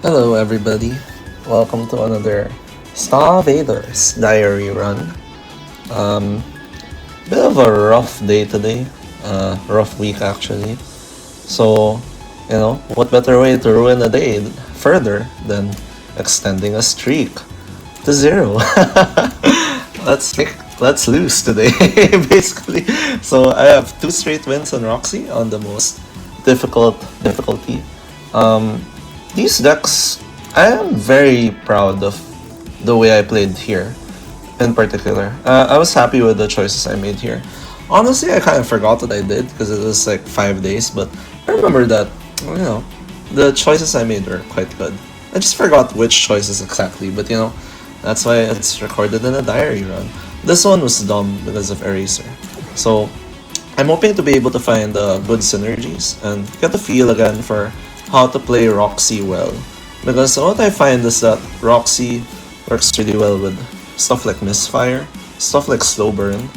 Hello everybody, welcome to another Starvaders Diary Run. Um, Bit of a rough day today, rough week actually. So, what better way to ruin a day further than extending a streak to 0? Let's lose today, basically. So I have 2 straight wins on Roxy on the most difficulty. Um, these decks, I am very proud of the way I played here in particular. I was happy with the choices I made here. Honestly, I kind of forgot what I did because it was like 5 days, but I remember that, the choices I made were quite good. I just forgot which choices exactly, but that's why it's recorded in a diary run. This one was dumb because of Eraser. So, I'm hoping to be able to find good synergies and get a feel again for how to play Roxy well. Because what I find is that Roxy works really well with stuff like Misfire, stuff like Slow Burn,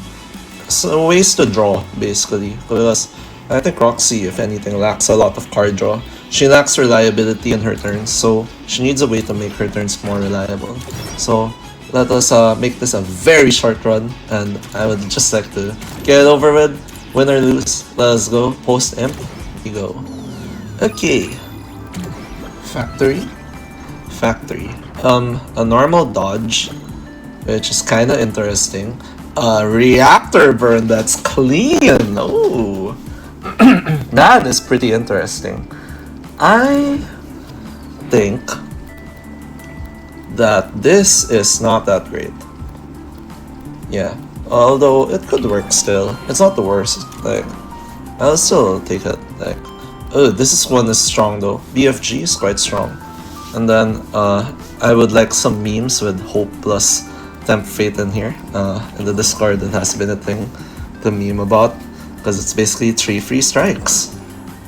so ways to draw basically. Because I think Roxy, if anything, lacks a lot of card draw. She lacks reliability in her turns, so she needs a way to make her turns more reliable. So let us make this a very short run, and I would just like to get it over with. Win or lose, let us go. Post imp, we go. Okay. Factory. A normal dodge, which is kinda interesting. A reactor burn that's clean. Ooh. That is pretty interesting. I think that this is not that great. Yeah. Although it could work still. It's not the worst. Like, I'll still take it. Like, oh, this one is strong though. BFG is quite strong. And then I would like some memes with Hope plus Temp Fate in here. In the Discord, it has been a thing to meme about because it's basically 3 free strikes.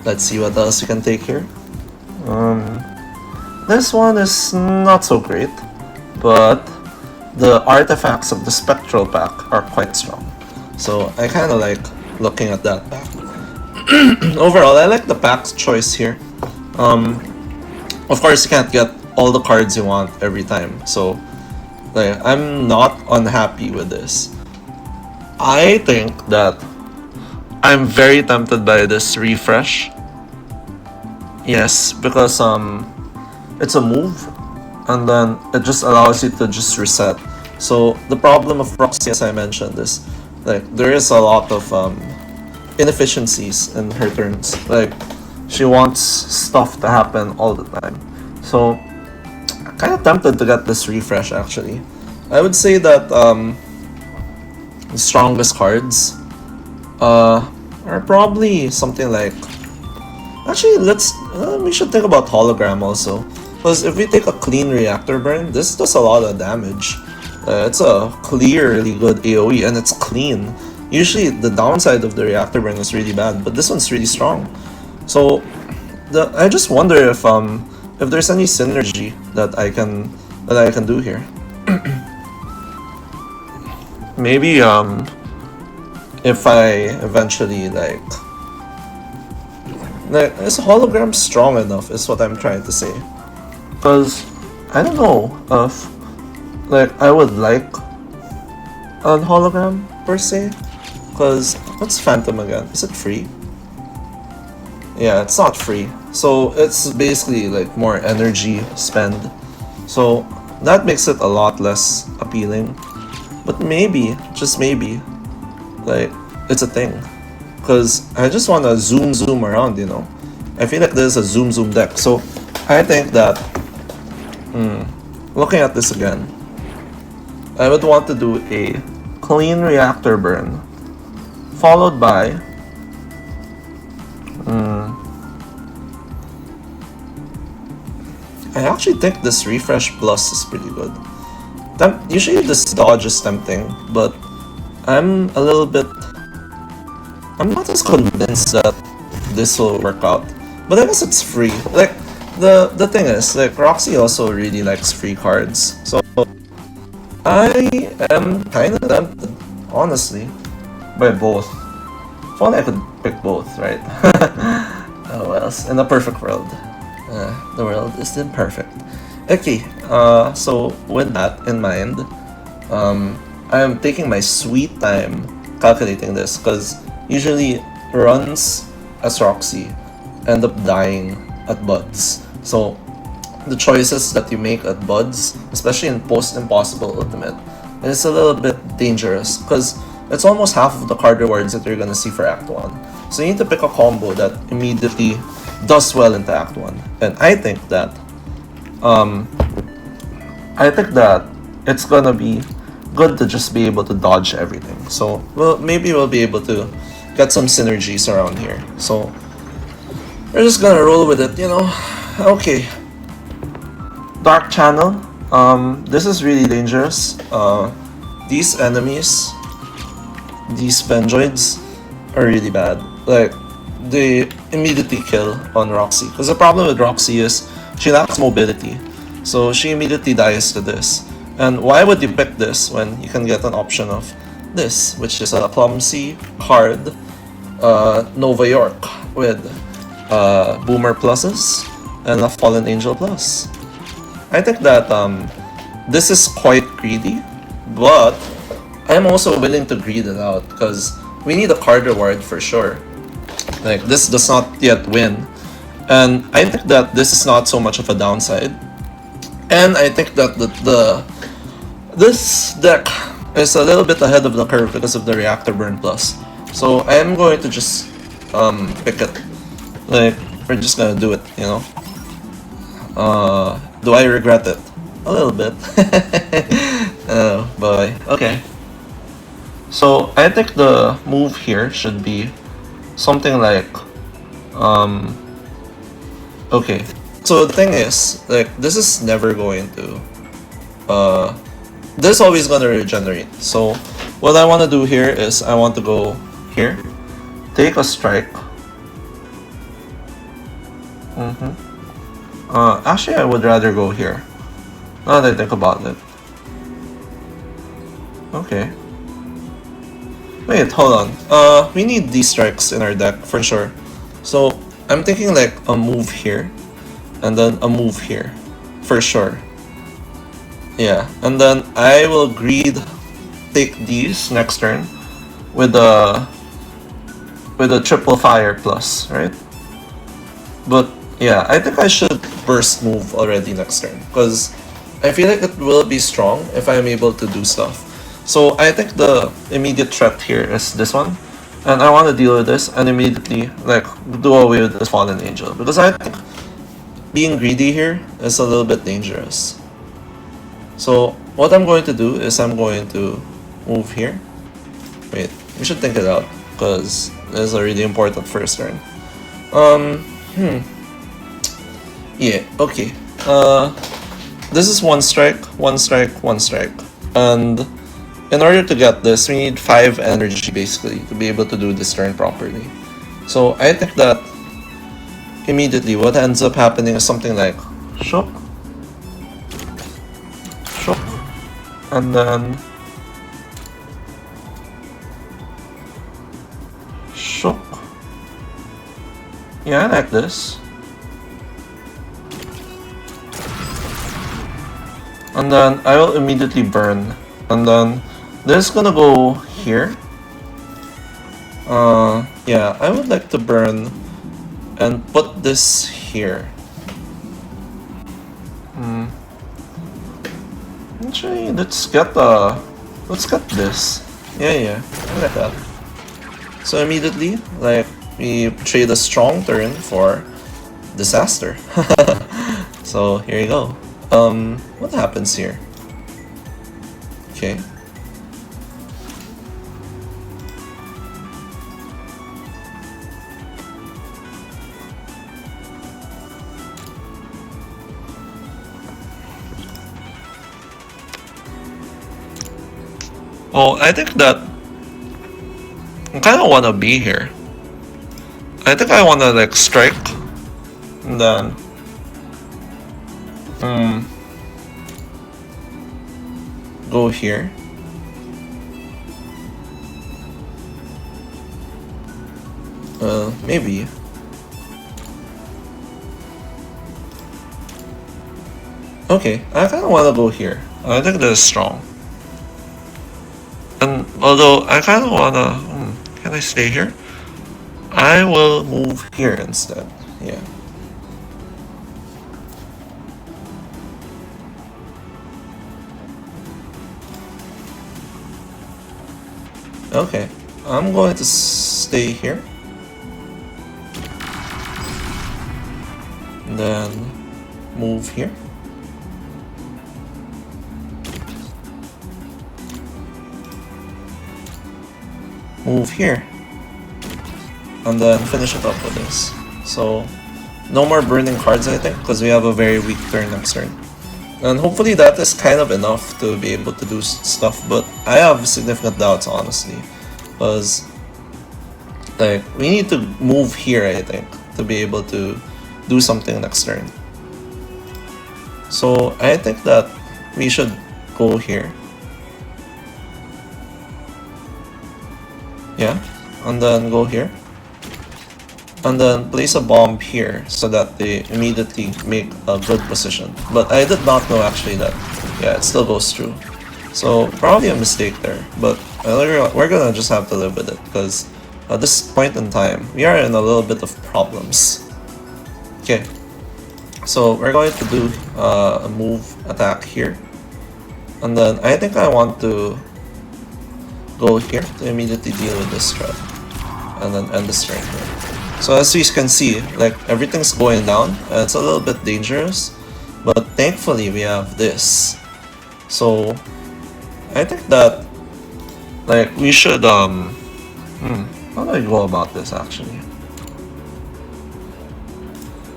Let's see what else we can take here. This one is not so great, but the artifacts of the Spectral pack are quite strong. So I kind of like looking at that pack. Overall, I like the pack's choice here. Of course, you can't get all the cards you want every time, so like, I'm not unhappy with this. I think that I'm very tempted by this refresh. Yes, because it's a move, and then it just allows you to just reset. So the problem of Roxy, as I mentioned, is like there is a lot of inefficiencies in her turns. Like she wants stuff to happen all the time. So kind of tempted to get this refresh actually. I would say that the strongest cards are probably something like. Actually, we should think about hologram also. Because if we take a clean reactor burn, this does a lot of damage. It's a clearly good AoE and it's clean. Usually the downside of the reactor burn is really bad, but this one's really strong. So I just wonder if there's any synergy that I can do here. Maybe if I eventually like is hologram strong enough is what I'm trying to say. Because I don't know if like I would like a hologram per se. Because what's Phantom again? Is it free? Yeah, it's not free. So it's basically like more energy spend. So that makes it a lot less appealing. But maybe, just maybe, like it's a thing. Because I just want to zoom around, I feel like there's a zoom deck. So I think that, looking at this again, I would want to do a clean reactor burn, followed by, I actually think this refresh plus is pretty good. Usually this dodge is tempting, but I'm not as convinced that this will work out. But I guess it's free. Like, the thing is, like, Roxy also really likes free cards. So, I am kind of tempted, honestly, by both. If only I could pick both, right? Oh well, in a perfect world. The world is imperfect. Okay, so with that in mind, I am taking my sweet time calculating this because usually runs as Roxy end up dying at buds. So the choices that you make at buds, especially in post impossible ultimate, is a little bit dangerous because it's almost half of the card rewards that you're gonna see for Act 1. So you need to pick a combo that immediately does well into Act 1. And I think that it's gonna be good to just be able to dodge everything. So maybe we'll be able to get some synergies around here. So we're just gonna roll with it, you know. Okay. Dark Channel. This is really dangerous. These enemies, these Benjoids, are really bad. Like, they immediately kill on Roxy. Because the problem with Roxy is she lacks mobility. So she immediately dies to this. And why would you pick this when you can get an option of this, which is a clumsy card, Nova York, with Boomer pluses and a Fallen Angel plus. I think that this is quite greedy, but I'm also willing to greed it out because we need a card reward for sure. Like, this does not yet win, and I think that this is not so much of a downside. And I think that this deck is a little bit ahead of the curve because of the Reactor Burn Plus. So I am going to just pick it. Like, we're just gonna do it, you know. Do I regret it? A little bit. Oh boy. Okay. So I think the move here should be something like okay. So the thing is, like, this is never going to this is always gonna regenerate. So what I wanna do here is I want to go here, take a strike. Actually, I would rather go here. Now that I think about it. Okay. Wait, hold on. We need these strikes in our deck for sure. So I'm thinking like a move here, and then a move here, for sure. Yeah, and then I will greed, take these next turn with a triple fire plus, right? But yeah, I think I should burst move already next turn because I feel like it will be strong if I'm able to do stuff. So I think the immediate threat here is this one, and I want to deal with this and immediately like do away with this Fallen Angel because I think being greedy here is a little bit dangerous. So what I'm going to do is I'm going to move here. Wait, we should think it out because this is a really important first turn. Yeah, okay. This is one strike, one strike, one strike. And in order to get this, we need 5 energy basically to be able to do this turn properly. So I think that immediately what ends up happening is something like shock, shock, and then shock. Yeah, I like this. And then I will immediately burn. And then this is gonna go here. Yeah, I would like to burn and put this here. Actually, let's get this. Yeah, I like that. So immediately, like, we trade a strong turn for disaster. So here you go. What happens here? Okay. Well, I think that I kind of want to be here. I think I want to like strike and then go here. Maybe. Okay, I kind of want to go here. I think that's strong. And although I kind of want to... can I stay here? I will move here instead. Yeah. Okay, I'm going to stay here. And then move here. Move here. And then finish it up with this. So, no more burning cards, I think, because we have a very weak turn next turn. And hopefully that is kind of enough to be able to do stuff, but I have significant doubts, honestly. Because, like, we need to move here, I think, to be able to do something next turn. So, I think that we should go here. Yeah, and then go here. And then place a bomb here so that they immediately make a good position. But I did not know actually that, yeah, it still goes through. So probably a mistake there, but we're gonna just have to live with it because at this point in time, we are in a little bit of problems. Okay, so we're going to do a move attack here. And then I think I want to go here to immediately deal with this threat. And then end this turn here. So as you can see, like everything's going down. It's a little bit dangerous, but thankfully we have this. So I think that like we should how do I go about this actually?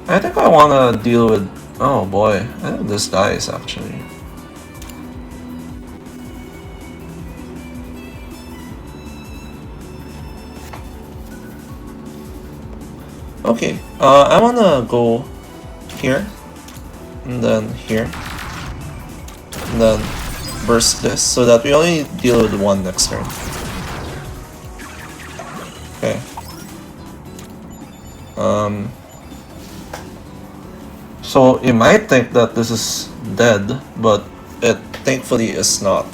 I think I wanna deal with, oh boy, I think this dies actually. Okay, I wanna go here, and then here, and then burst this, so that we only deal with one next turn. Okay. So you might think that this is dead, but it thankfully is not.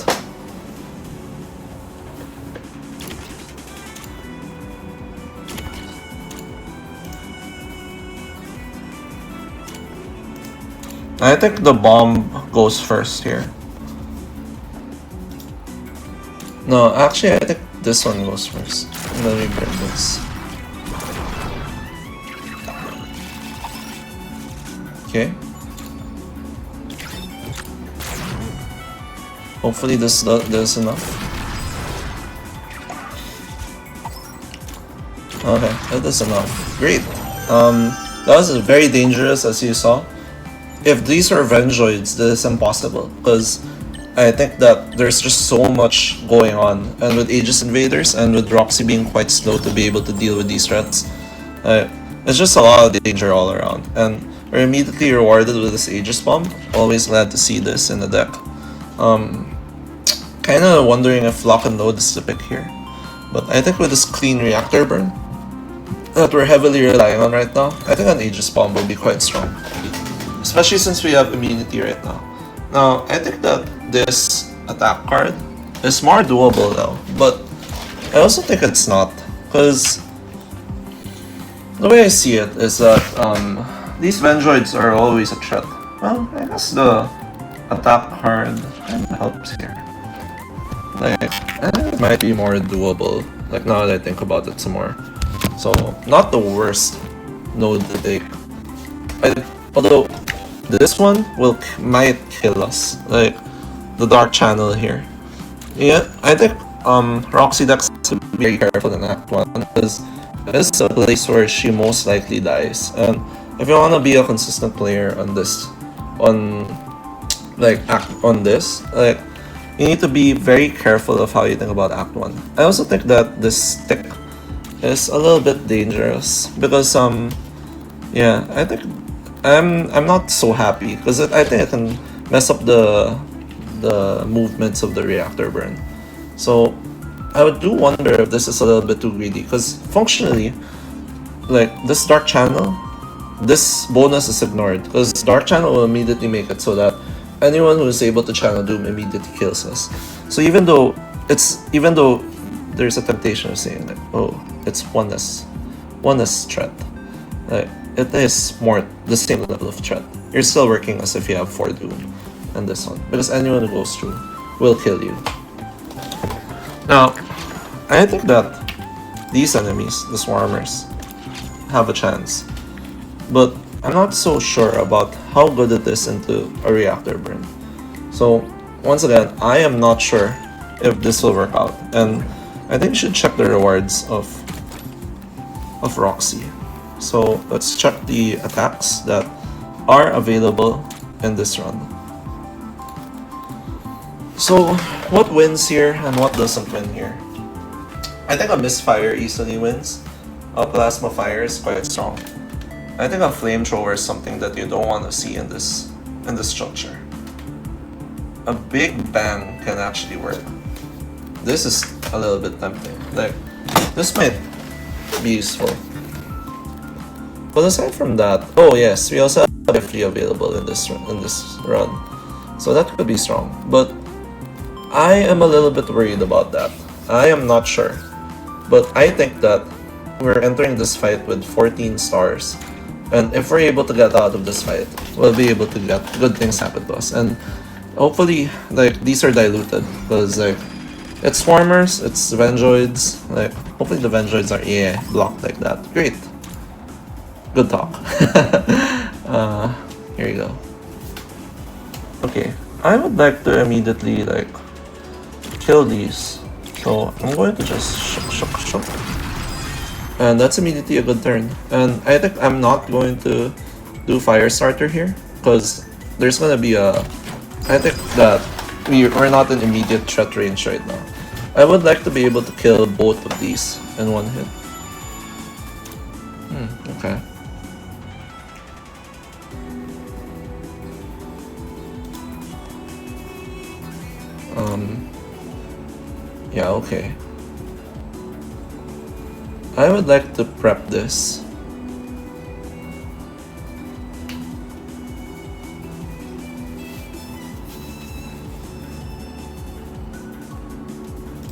I think the bomb goes first here. No, actually I think this one goes first. And then we burn this. Okay. Hopefully this is enough. Okay, that is enough. Great. That was very dangerous, as you saw. If these are Vengeoids, this is impossible, because I think that there's just so much going on, and with Aegis Invaders and with Roxy being quite slow to be able to deal with these threats, it's just a lot of danger all around, and we're immediately rewarded with this Aegis Bomb. Always glad to see this in the deck. Kinda wondering if Lock and Load is the pick here, but I think with this clean reactor burn that we're heavily relying on right now, I think an Aegis Bomb will be quite strong. Especially since we have immunity right now. Now, I think that this attack card is more doable though, but I also think it's not, because the way I see it is that these Vengeoids are always a threat. Well, I guess the attack card kind of helps here. Like, it might be more doable, like now that I think about it some more. So, not the worst node to take. Although, this one might kill us, like the Dark Channel here. Yeah, I think Roxy decks to be very careful in Act 1, because this is a place where she most likely dies. And if you want to be a consistent player on this, like you need to be very careful of how you think about Act 1. I also think that this stick is a little bit dangerous, because yeah, I think I'm not so happy, because I think it can mess up the movements of the reactor burn. So I do wonder if this is a little bit too greedy, because functionally, like this Dark Channel this bonus is ignored because Dark Channel will immediately make it so that anyone who is able to channel Doom immediately kills us. So even though there's a temptation of saying like, oh, it's oneness threat, like it is more the same level of threat. You're still working as if you have 4 Doom and this one, because anyone who goes through will kill you. Now, I think that these enemies, the Swarmers, have a chance, but I'm not so sure about how good it is into a reactor burn. So once again, I am not sure if this will work out, and I think you should check the rewards of Roxy. So let's check the attacks that are available in this run. So what wins here and what doesn't win here? I think a misfire easily wins. A plasma fire is quite strong. I think a flamethrower is something that you don't want to see in this structure. A big bang can actually work. This is a little bit tempting. Like, this might be useful. But aside from that, oh yes, we also have FD available in this run, so that could be strong. But I am a little bit worried about that. I am not sure, but I think that we're entering this fight with 14 stars, and if we're able to get out of this fight, we'll be able to get good things happen to us. And hopefully, like, these are diluted, because like it's Swarmers, it's Vengeoids. Like, hopefully the Vengeoids are blocked like that. Great. Good talk. Here you go. Okay, I would like to immediately like kill these. So I'm going to just shook. And that's immediately a good turn. And I think I'm not going to do Fire Starter here, because there's gonna be a... I think that we're not in immediate threat range right now. I would like to be able to kill both of these in one hit. Okay. Yeah, okay. I would like to prep this.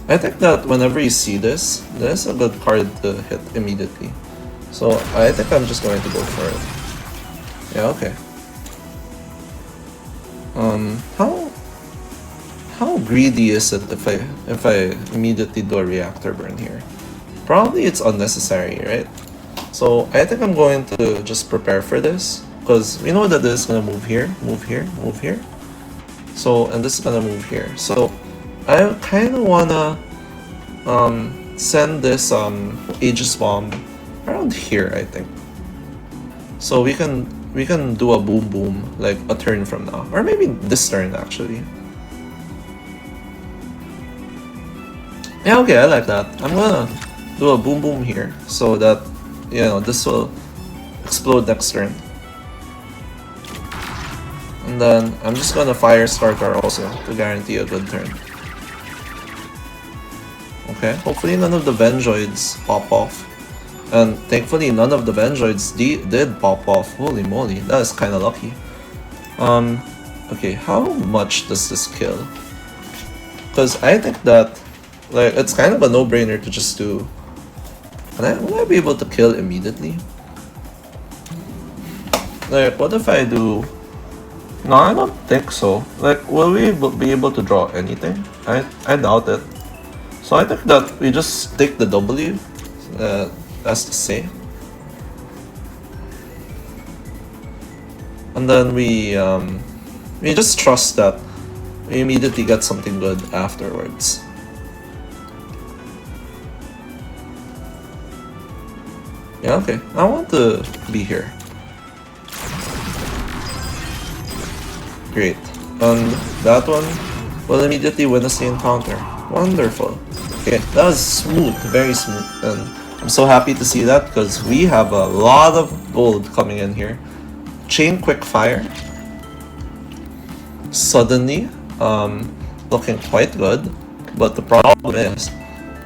I think that whenever you see this is a good card to hit immediately. So I think I'm just going to go for it. Yeah, okay. How greedy is it if I immediately do a reactor burn here? Probably it's unnecessary, right? So I think I'm going to just prepare for this, because we know that this is gonna move here, move here, move here. So, and this is gonna move here. So I kind of wanna send this Aegis bomb around here, I think. So we can do a boom boom like a turn from now, or maybe this turn actually. Yeah, okay, I like that. I'm gonna do a boom boom here so that, you know, this will explode next turn. And then I'm just gonna fire starter also to guarantee a good turn. Okay, hopefully none of the Vengeoids pop off. And thankfully none of the Vengeoids did pop off. Holy moly, that is kinda lucky. Okay, how much does this kill? Because I think that, like, it's kind of a no-brainer to just do... Will I be able to kill immediately? Like, what if I do... No, I don't think so. Like, will we be able to draw anything? I doubt it. So I think that we just take the W, as to say. And then we just trust that we immediately get something good afterwards. Yeah, okay. I want to be here. Great. And that one will immediately win us the encounter. Wonderful. Okay, that was smooth, very smooth. And I'm so happy to see that, because we have a lot of gold coming in here. Chain Quick Fire. Suddenly, looking quite good. But the problem is,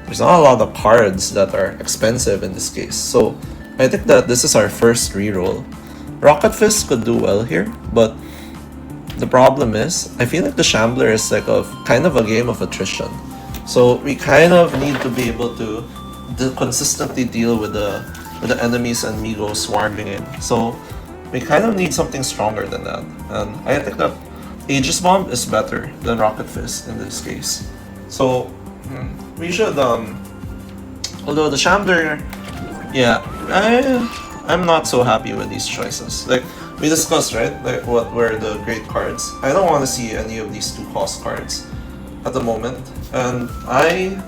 there's not a lot of cards that are expensive in this case. So I think that this is our first reroll. Rocket Fist could do well here, but the problem is, I feel like the Shambler is like a kind of a game of attrition. So we kind of need to be able to consistently deal with the enemies and Migos swarming in. So we kind of need something stronger than that. And I think that Aegis Bomb is better than Rocket Fist in this case. So we should although the Shambler, yeah, I'm not so happy with these choices. Like we discussed, right? Like what were the great cards. I don't want to see any of these 2-cost cards at the moment. And I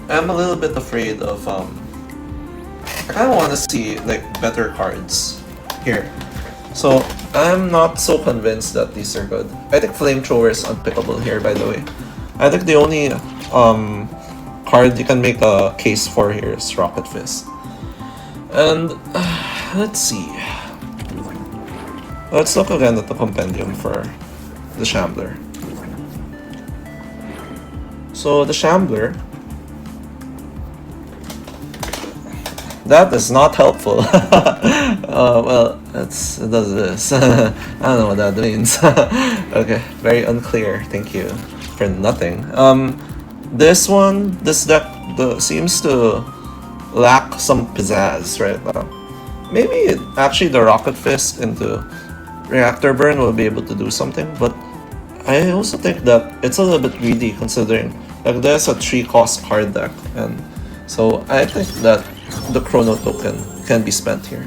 am a little bit afraid of I kind of want to see like better cards here. So I'm not so convinced that these are good. I think Flamethrower is unpickable here, by the way. I think the only card you can make a case for here is Rocket Fist. And let's see. Let's look again at the compendium for the Shambler. So the Shambler, that is not helpful. Well, it does this. I don't know what that means. Okay, very unclear. Thank you for nothing. This deck seems to lack some pizzazz right now. Maybe actually the Rocket Fist into Reactor Burn will be able to do something, but I also think that it's a little bit greedy considering like there's a 3-cost card deck, and so I think that the Chrono Token can be spent here.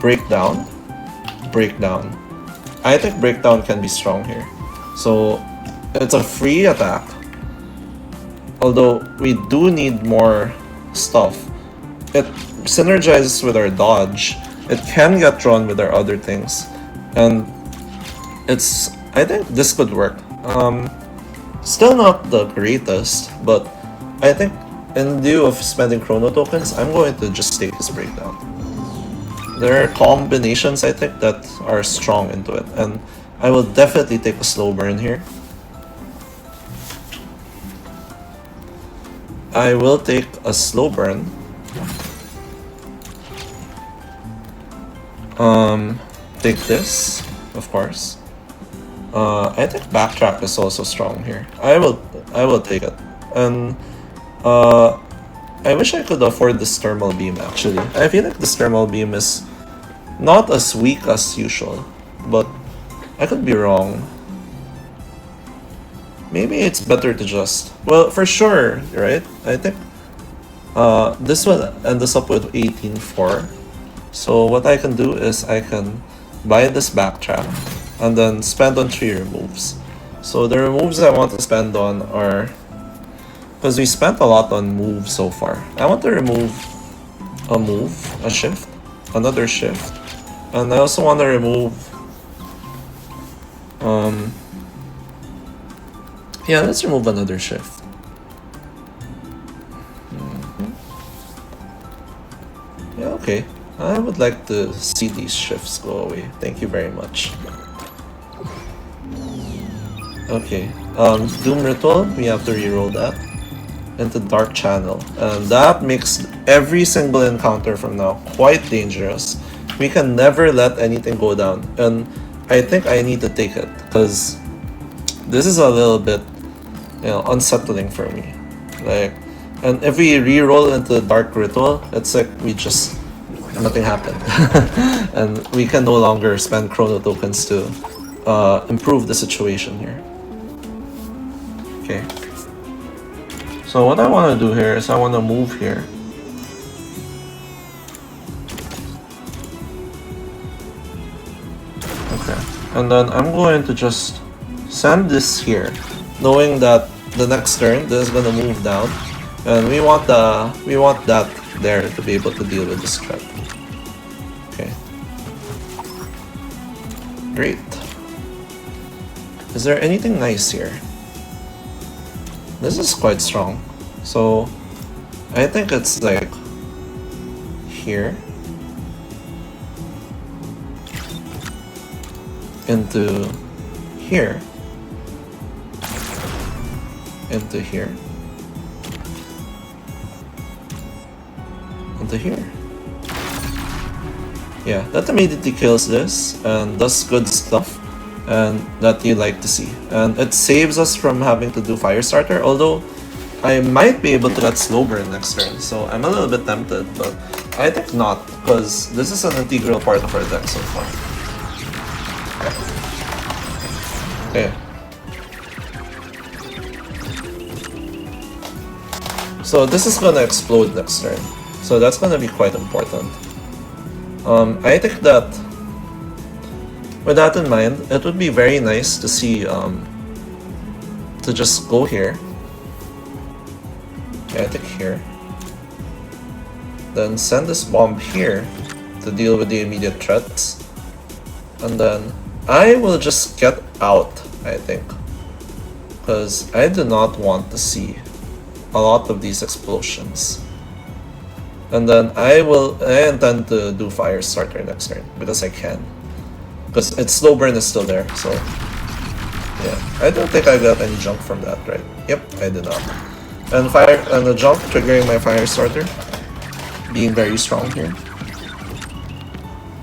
Breakdown. I think Breakdown can be strong here. So it's a free attack. Although we do need more stuff. It synergizes with our dodge. It can get drawn with our other things. And I think this could work. Still not the greatest, but I think in lieu of spending Chrono Tokens, I'm going to just take this Breakdown. There are combinations, I think, that are strong into it, and I will definitely take a slow burn here. I will take a slow burn. Take this, of course. I think Backtrack is also strong here. I will take it. And I wish I could afford this Thermal Beam actually. I feel like this Thermal Beam is not as weak as usual, but I could be wrong. Maybe it's better to just, well, for sure, right? I think this will end us up with 18-4. So what I can do is I can buy this Backtrack and then spend on 3 removes. So the removes I want to spend on are, because we spent a lot on moves so far, I want to remove a move, a shift, another shift, and I also want to remove yeah, let's remove another shift. Yeah, okay. I would like to see these shifts go away. Thank you very much. Okay, Doom Ritual, we have to reroll that into Dark Channel, and that makes every single encounter from now quite dangerous. We can never let anything go down, and I think I need to take it because this is a little bit, you know, unsettling for me. Like, and if we re-roll into Dark Ritual, it's like we just, nothing happened. And we can no longer spend Chrono Tokens to improve the situation here. Okay. So what I want to do here is I want to move here. Okay. And then I'm going to just send this here, knowing that the next turn this is gonna move down, and we want that there to be able to deal with this threat. Okay. Great. Is there anything nice here? This is quite strong. So I think it's like here into here. Into here. Into here. Yeah, that immediately kills this and does good stuff, and that you like to see. And it saves us from having to do Firestarter, although I might be able to get slow burn next turn, so I'm a little bit tempted, but I think not, because this is an integral part of our deck so far. Okay. So this is gonna explode next turn, so that's gonna be quite important. I think that with that in mind, it would be very nice to see to just go here. Yeah, I think here. Then send this bomb here to deal with the immediate threats. And then I will just get out, I think. Because I do not want to see a lot of these explosions. And then I intend to do Firestarter next turn, because I can. Because its slow burn is still there, so... yeah, I don't think I got any junk from that, right? Yep, I did not. And the jump triggering my Firestarter, being very strong here.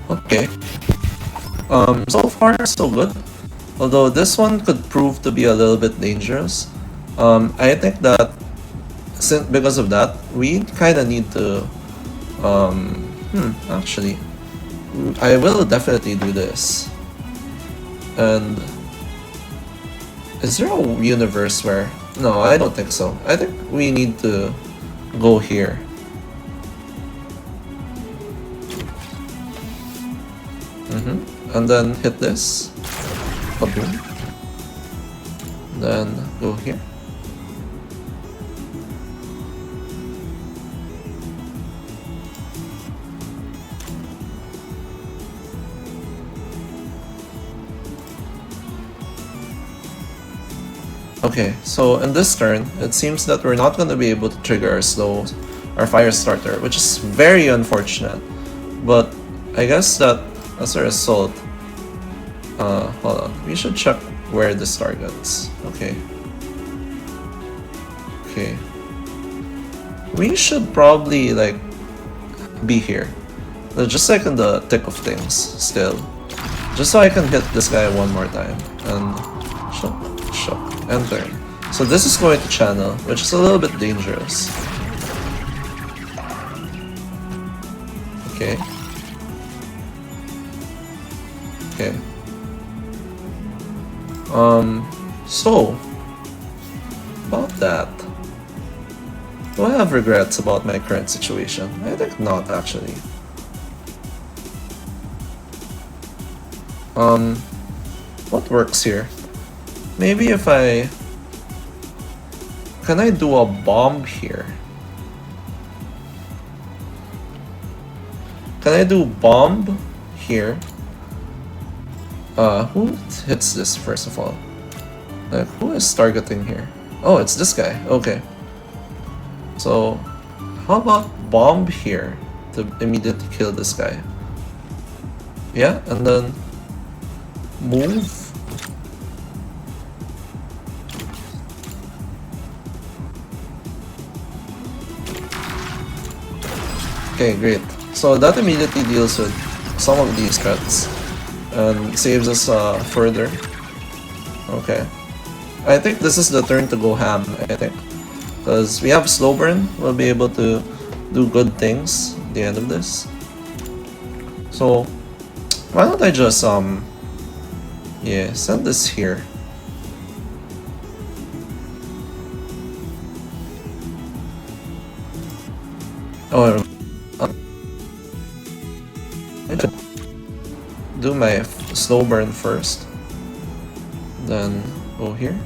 Okay. So far so good. Although this one could prove to be a little bit dangerous. I think that because of that, we kind of need to. Actually, I will definitely do this. And is there a universe where? No, I don't think so. I think we need to go here. And then hit this. Boom. Then go here. Okay, so in this turn, it seems that we're not going to be able to trigger our Firestarter, which is very unfortunate. But I guess that as a result, hold on, we should check where this targets. Okay. Okay. We should probably like be here, just like in the thick of things still, just so I can hit this guy one more time and shook. Enter. So this is going to channel, which is a little bit dangerous. Okay. Okay. So about that, do I have regrets about my current situation? I think not, actually. What works here? Maybe if can I do a bomb here? Can I do bomb here? Who hits this first of all? Like, who is targeting here? Oh, it's this guy. Okay. So, how about bomb here to immediately kill this guy? Yeah, and then move. Okay, great. So that immediately deals with some of these threats and saves us further. Okay. I think this is the turn to go ham, I think. Because we have slow burn, we'll be able to do good things at the end of this. So, why don't I just, yeah, send this here. Oh, I should do my slow burn first, then go here.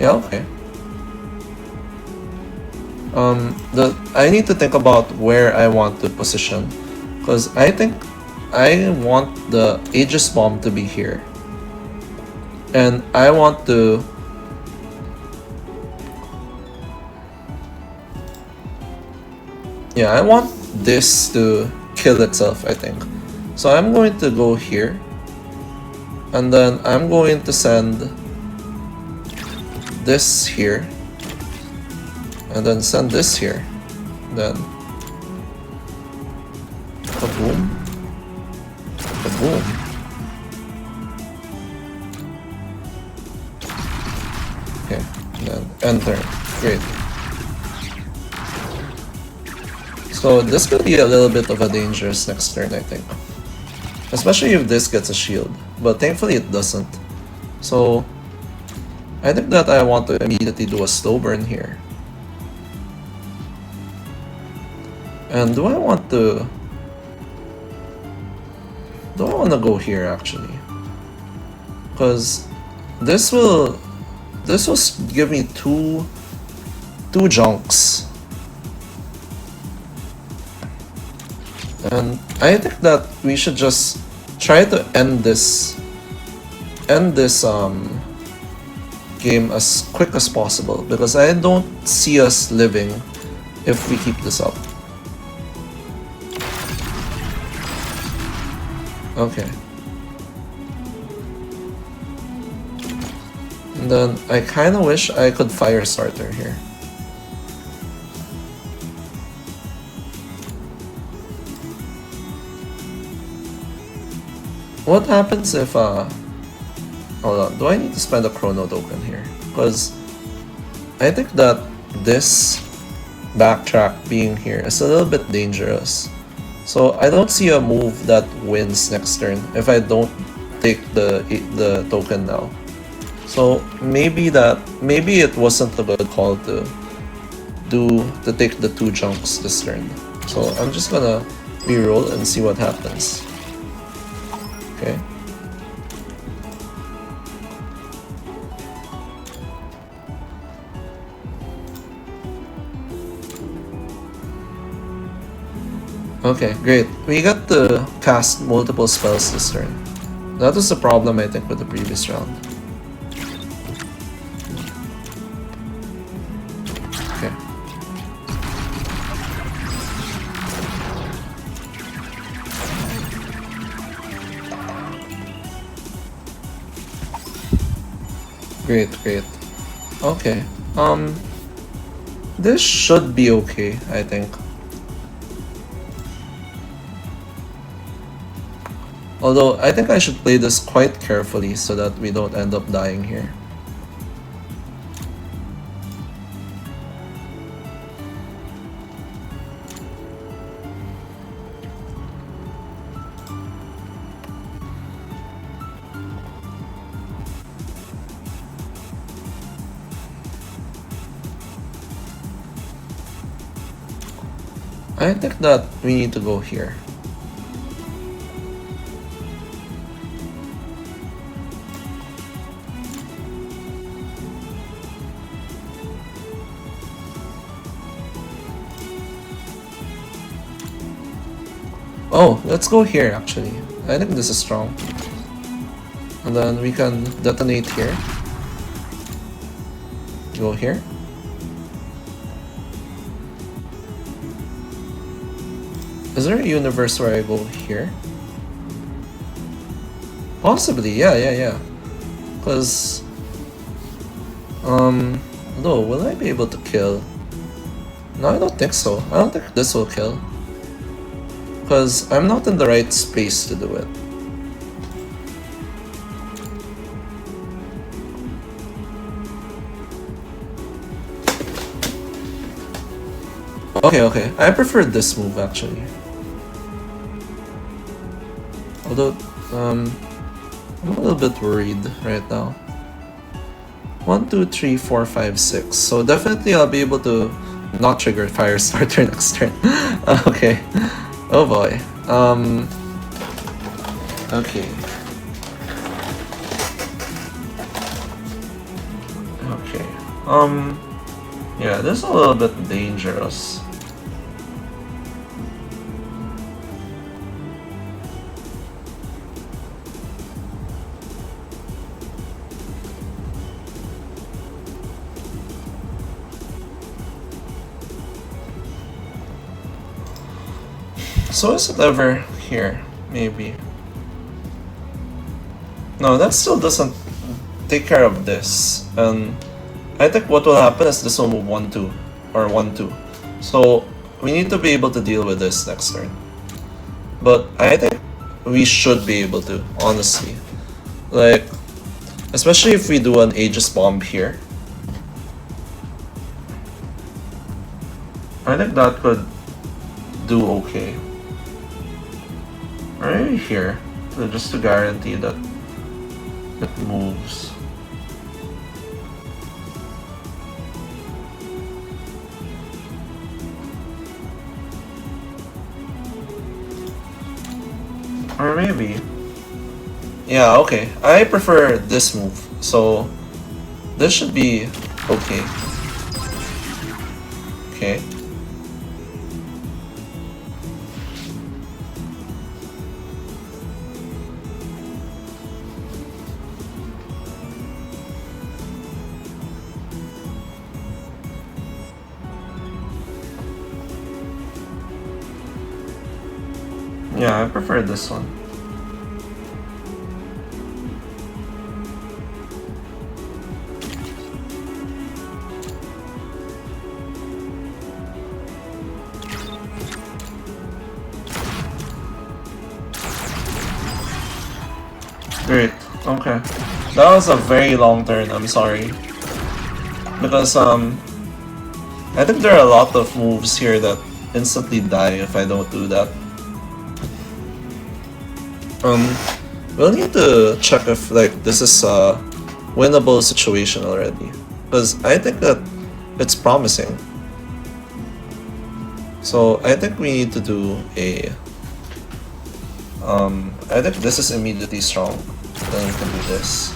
Yeah, okay. I need to think about where I want to position, because I think I want the Aegis bomb to be here, and I want to. Yeah, I want this to kill itself, I think. So I'm going to go here, and then I'm going to send this here, and then send this here. Then kaboom, kaboom. Okay, and then enter. Great. So this could be a little bit of a dangerous next turn, I think. Especially if this gets a shield, but thankfully it doesn't. So I think that I want to immediately do a slow burn here. And do I want to go here actually? Because this will give me two junks. And I think that we should just try to end this game as quick as possible, because I don't see us living if we keep this up. Okay. And then I kinda wish I could fire starter here. What happens if hold on, do I need to spend a chrono token here? Because I think that this backtrack being here is a little bit dangerous. So I don't see a move that wins next turn if I don't take the token now. So maybe it wasn't a good call to take the 2 junks this turn. So I'm just gonna reroll and see what happens. Okay. Okay, great. We got to cast multiple spells this turn. That was the problem, I think, with the previous round. Okay. Great, great. Okay. This should be okay, I think. Although, I think I should play this quite carefully so that we don't end up dying here. I think that we need to go here. Oh, let's go here actually. I think this is strong. And then we can detonate here. Go here. Is there a universe where I go here? Possibly, yeah. Because no, will I be able to kill? No, I don't think so. I don't think this will kill. Because I'm not in the right space to do it. Okay. I prefer this move actually. Although, I'm a little bit worried right now. 1, 2, 3, 4, 5, 6. So definitely I'll be able to not trigger fire starter next turn. Okay. Oh boy. Okay. Okay. Yeah, this is a little bit dangerous. So is it ever here? Maybe. No, that still doesn't take care of this. And I think what will happen is this will move 1, 2. or 1-2. So we need to be able to deal with this next turn. But I think we should be able to, honestly. Like, especially if we do an Aegis bomb here. I think that could do okay. Right here, so just to guarantee that it moves. Or maybe... Yeah, okay. I prefer this move, so this should be okay. Okay. Yeah, I prefer this one. Great, okay. That was a very long turn, I'm sorry. Because, I think there are a lot of moves here that instantly die if I don't do that. We'll need to check if this is a winnable situation already, because I think that it's promising. So I think we need to do a I think this is immediately strong. Then we can do this.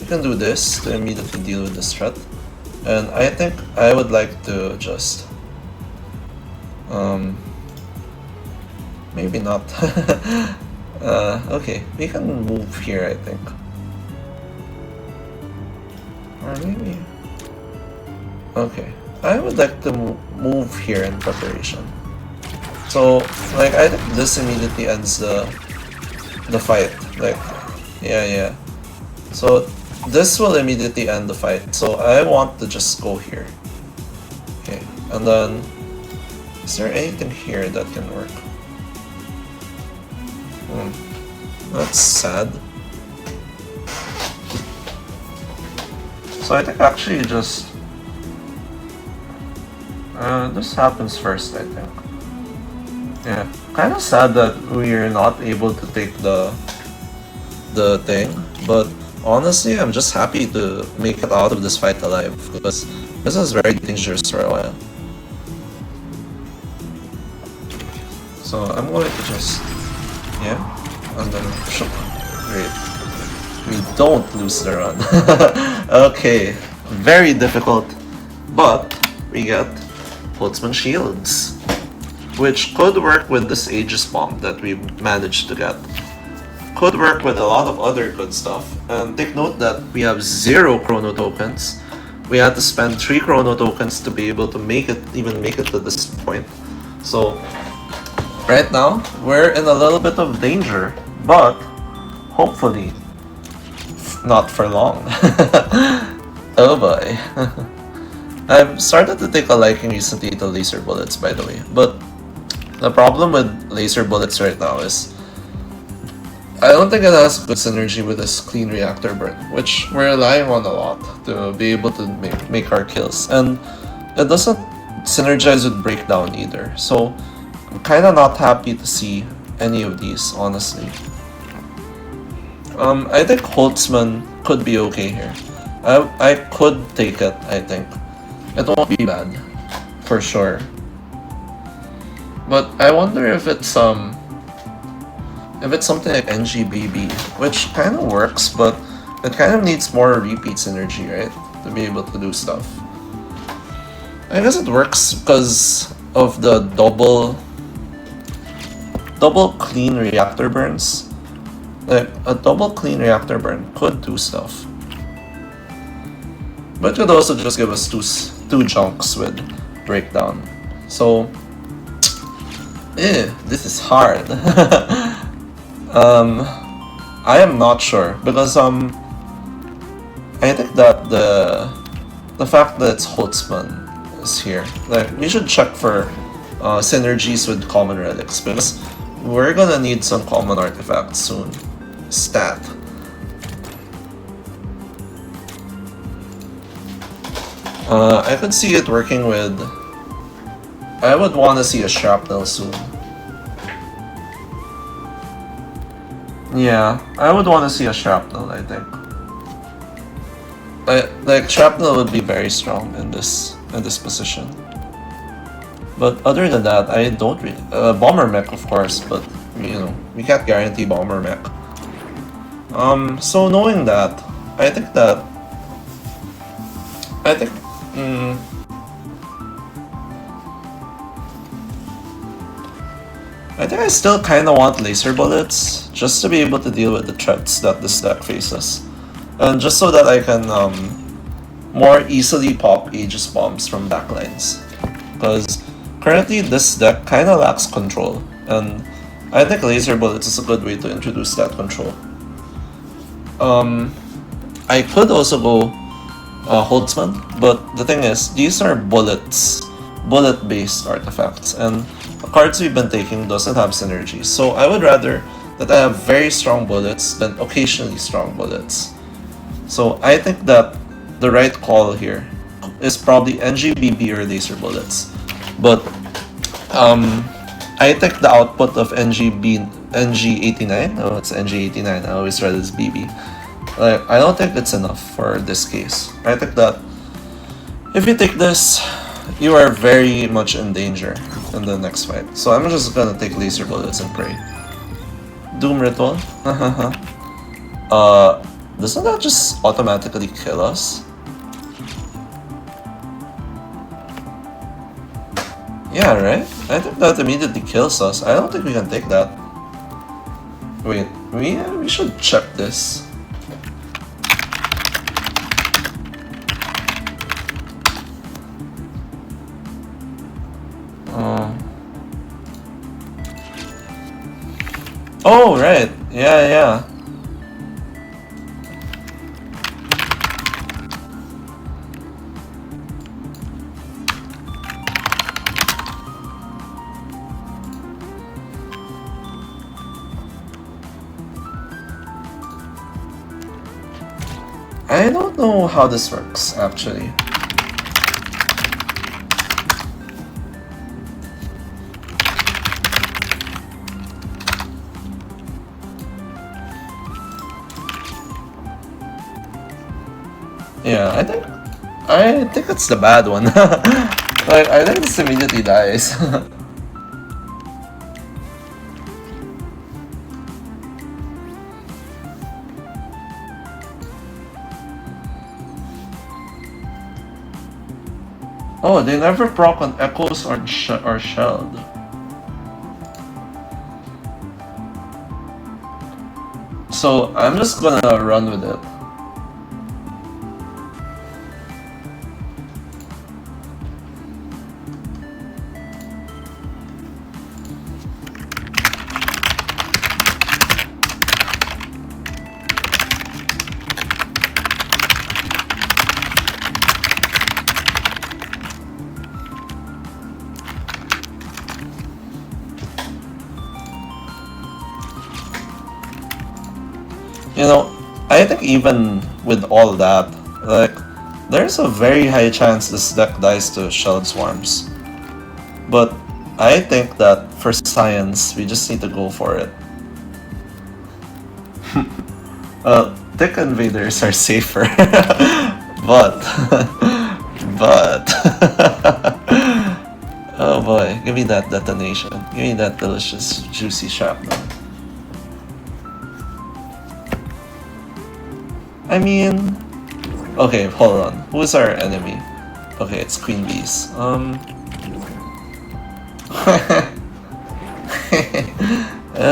We can do this to immediately deal with this threat. And I think I would like to just maybe not. Okay, we can move here, I think. Or maybe... Okay, I would like to move here in preparation. So, like, I think this immediately ends the fight. Like, yeah. So, this will immediately end the fight. So, I want to just go here. Okay, and then... Is there anything here that can work? That's sad. So I think actually just... this happens first, I think. Yeah, kind of sad that we're not able to take the thing, but honestly, I'm just happy to make it out of this fight alive, because this is very dangerous for a while. So I'm going to just... Yeah, and then shook. Great. We don't lose the run. Okay, very difficult, but we get Holtzman Shields, which could work with this Aegis Bomb that we managed to get. Could work with a lot of other good stuff. And take note that we have 0 Chrono Tokens. We had to spend 3 Chrono Tokens to be able to even make it to this point. So right now, we're in a little bit of danger, but hopefully not for long. Oh boy. I've started to take a liking recently to laser bullets, by the way, but the problem with laser bullets right now is I don't think it has good synergy with this clean reactor burn, which we're relying on a lot to be able to make our kills, and it doesn't synergize with breakdown either, so I'm kinda not happy to see any of these, honestly. I think Holtzman could be okay here. I could take it, I think. It won't be bad, for sure. But I wonder if it's something like NGBB, which kind of works, but it kind of needs more repeat synergy, right? To be able to do stuff. I guess it works because of the double clean reactor burns. Like, a double clean reactor burn could do stuff. But it could also just give us two junks with breakdown. So, this is hard. I am not sure because I think that the fact that it's Holtzman is here. Like, we should check for synergies with common relics because we're gonna need some common artifacts soon. Stat. I could see it working with... I would want to see a shrapnel soon. Yeah, I would want to see a shrapnel, I think. Like, shrapnel would be very strong in this position. But other than that, I don't really... bomber mech, of course, but, you know, we can't guarantee bomber mech. So knowing that, I think... I think I still kinda want laser bullets, just to be able to deal with the threats that this deck faces. And just so that I can more easily pop Aegis bombs from backlines. Because currently this deck kinda lacks control, and I think laser bullets is a good way to introduce that control. I could also go Holtzman, but the thing is, these are bullet-based artifacts, and the cards we've been taking doesn't have synergy. So I would rather that I have very strong bullets than occasionally strong bullets. So I think that the right call here is probably NGBB or laser bullets. But I think the output of NG89, oh, it's NG89, I always read it as BB. Like, I don't think it's enough for this case. I think that if you take this, you are very much in danger in the next fight. So I'm just gonna take laser bullets and pray. Doom Ritual? Doesn't that just automatically kill us? Yeah, right? I think that immediately kills us. I don't think we can take that. Wait, we should check this. Oh, right. Yeah. I don't know how this works, actually. Yeah, I think it's the bad one. Like, I think this immediately dies. Oh, they never proc on echoes or shelled. So I'm just gonna run with it. You know, I think even with all that, like, there's a very high chance this deck dies to Shelled Swarms. But I think that for science, we just need to go for it. Thick invaders are safer. but... oh boy, give me that detonation. Give me that delicious, juicy shrapnel. I mean... Okay, hold on. Who's our enemy? Okay, it's Queen Bees. Oh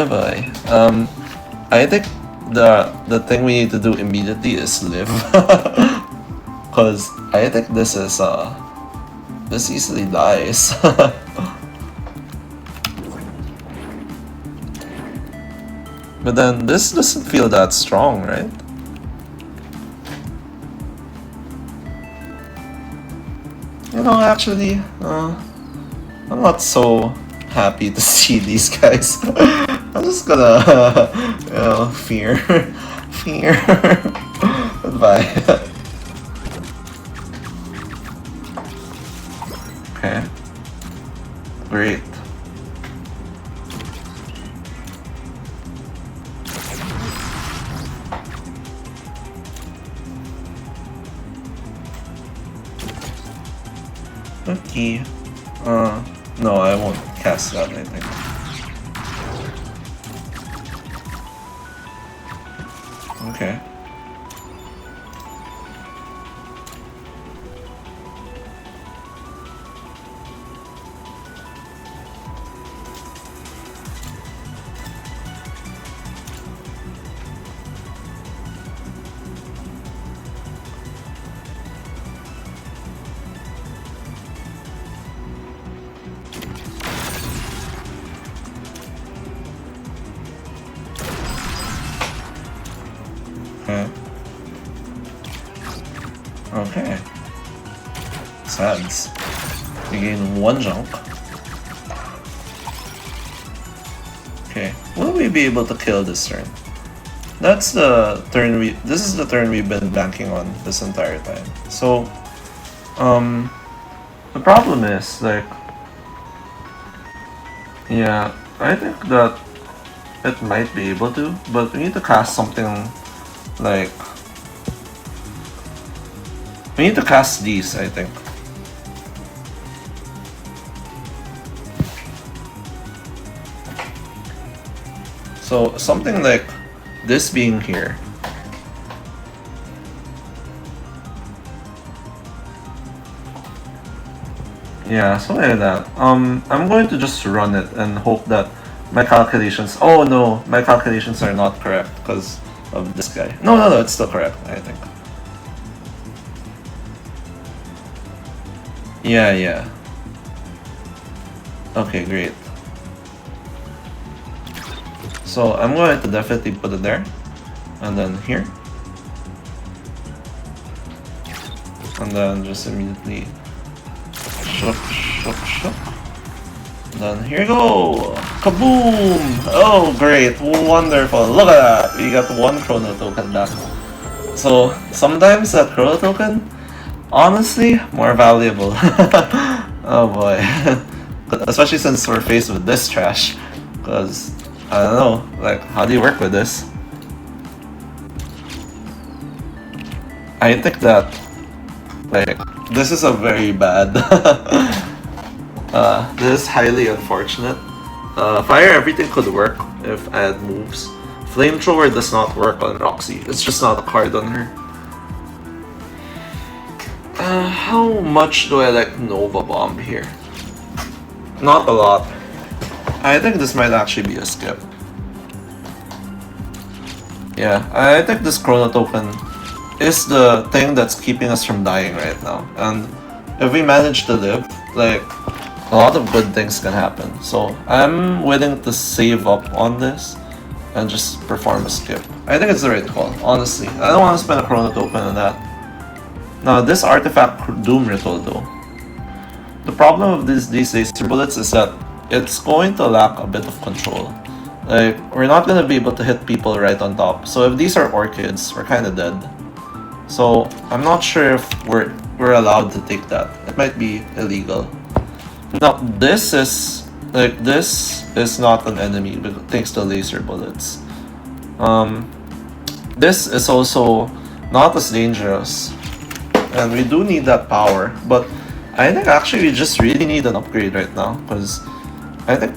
boy. I think the thing we need to do immediately is live. Cause I think this is this easily dies. But then this doesn't feel that strong, right? You No, actually, I'm not so happy to see these guys. I'm just gonna, fear. Fear. Goodbye. Okay. Great. Okay. No, I won't cast that, I think. Okay. Okay. Okay. Sads. You gain 1 junk. Okay. Will we be able to kill this turn? That's the turn this is the turn we've been banking on this entire time. So, the problem is, like, yeah, I think that it might be able to, but we need to cast something like, we need to cast these, I think. So something like this being here. Yeah, something like that. I'm going to just run it and hope that my calculations. Oh no, my calculations are not correct because of this guy. No, it's still correct, I think. Yeah. Okay, great. So I'm going to definitely put it there, and then here, and then just immediately shook. Then here you go! Kaboom! Oh great, wonderful, look at that! We got 1 chrono token back. So sometimes that chrono token, honestly, more valuable. Oh boy. Especially since we're faced with this trash. Because, I don't know, like, how do you work with this? I think that, like, this is a very bad. This is highly unfortunate. Fire everything could work if I had moves. Flamethrower does not work on Roxy. It's just not a card on her. How much do I like Nova Bomb here? Not a lot. I think this might actually be a skip. Yeah, I think this Chrono Token is the thing that's keeping us from dying right now. And if we manage to live, like, a lot of good things can happen. So I'm willing to save up on this and just perform a skip. I think it's the right call, honestly. I don't want to spend a Chrono Token on that. Now, this artifact Doom Ritual though. The problem of these laser bullets is that it's going to lack a bit of control. Like, we're not going to be able to hit people right on top. So if these are orchids, we're kind of dead. So I'm not sure if we're allowed to take that. It might be illegal. Now, this is not an enemy thanks to laser bullets. This is also not as dangerous. And we do need that power, but I think actually we just really need an upgrade right now, because I think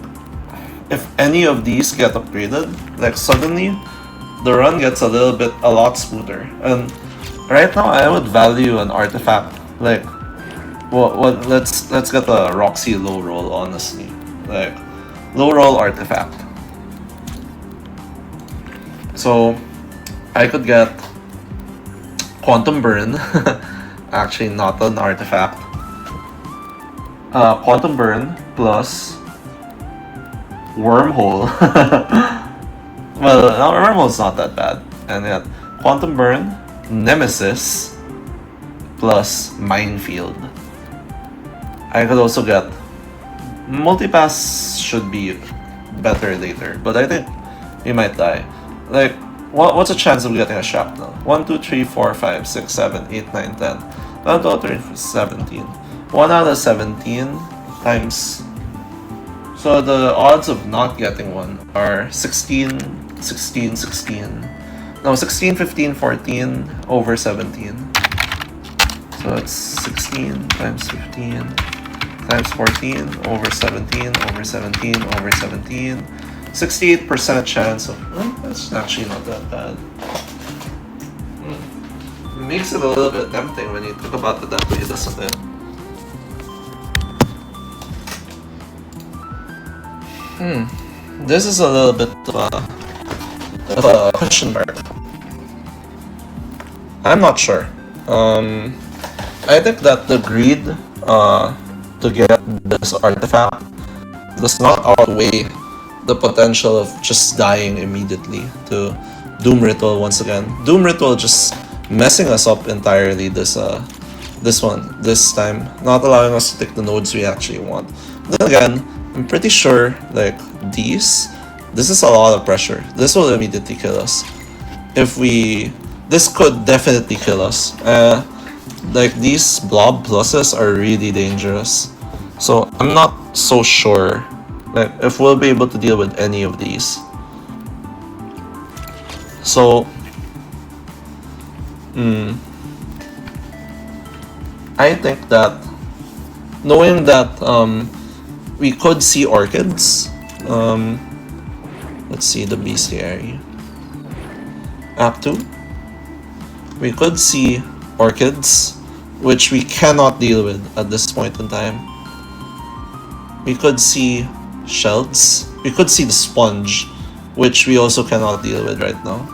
if any of these get upgraded, like suddenly the run gets a lot smoother. And right now I would value an artifact like, well, let's get a Roxy low roll, honestly. Like, low roll artifact. So I could get Quantum Burn. Actually, not an artifact. Quantum Burn plus Wormhole. Well, no, Wormhole's not that bad. And yet, Quantum Burn, Nemesis plus Minefield. I could also get multipass should be better later, but I think we might die. Like, what's the chance of getting a shrapnel? 1, 2, 3, 4, 5, 6, 7, 8, 9, 10. 1, 2, 3, 17. 1 out of 17 times. So the odds of not getting one are 16, 16, 16. No, 16, 15, 14 over 17. So it's 16 times 15 times 14 over 17 over 17 over 17. 68% chance of... Well, that's actually not that bad. It makes it a little bit tempting when you think about it that way, doesn't it? This is a little bit of a question mark. I'm not sure. I think that the greed to get this artifact does not outweigh the potential of just dying immediately to Doom Ritual once again. Doom Ritual just messing us up entirely this time, not allowing us to take the nodes we actually want. Then again, I'm pretty sure like this is a lot of pressure. This will immediately kill us. This could definitely kill us. Like these blob pluses are really dangerous. So I'm not so sure like if we'll be able to deal with any of these. So I think that knowing that we could see orchids. Let's see the bestiary. Act 2. We could see orchids, which we cannot deal with at this point in time. We could see shells. We could see the sponge, which we also cannot deal with right now.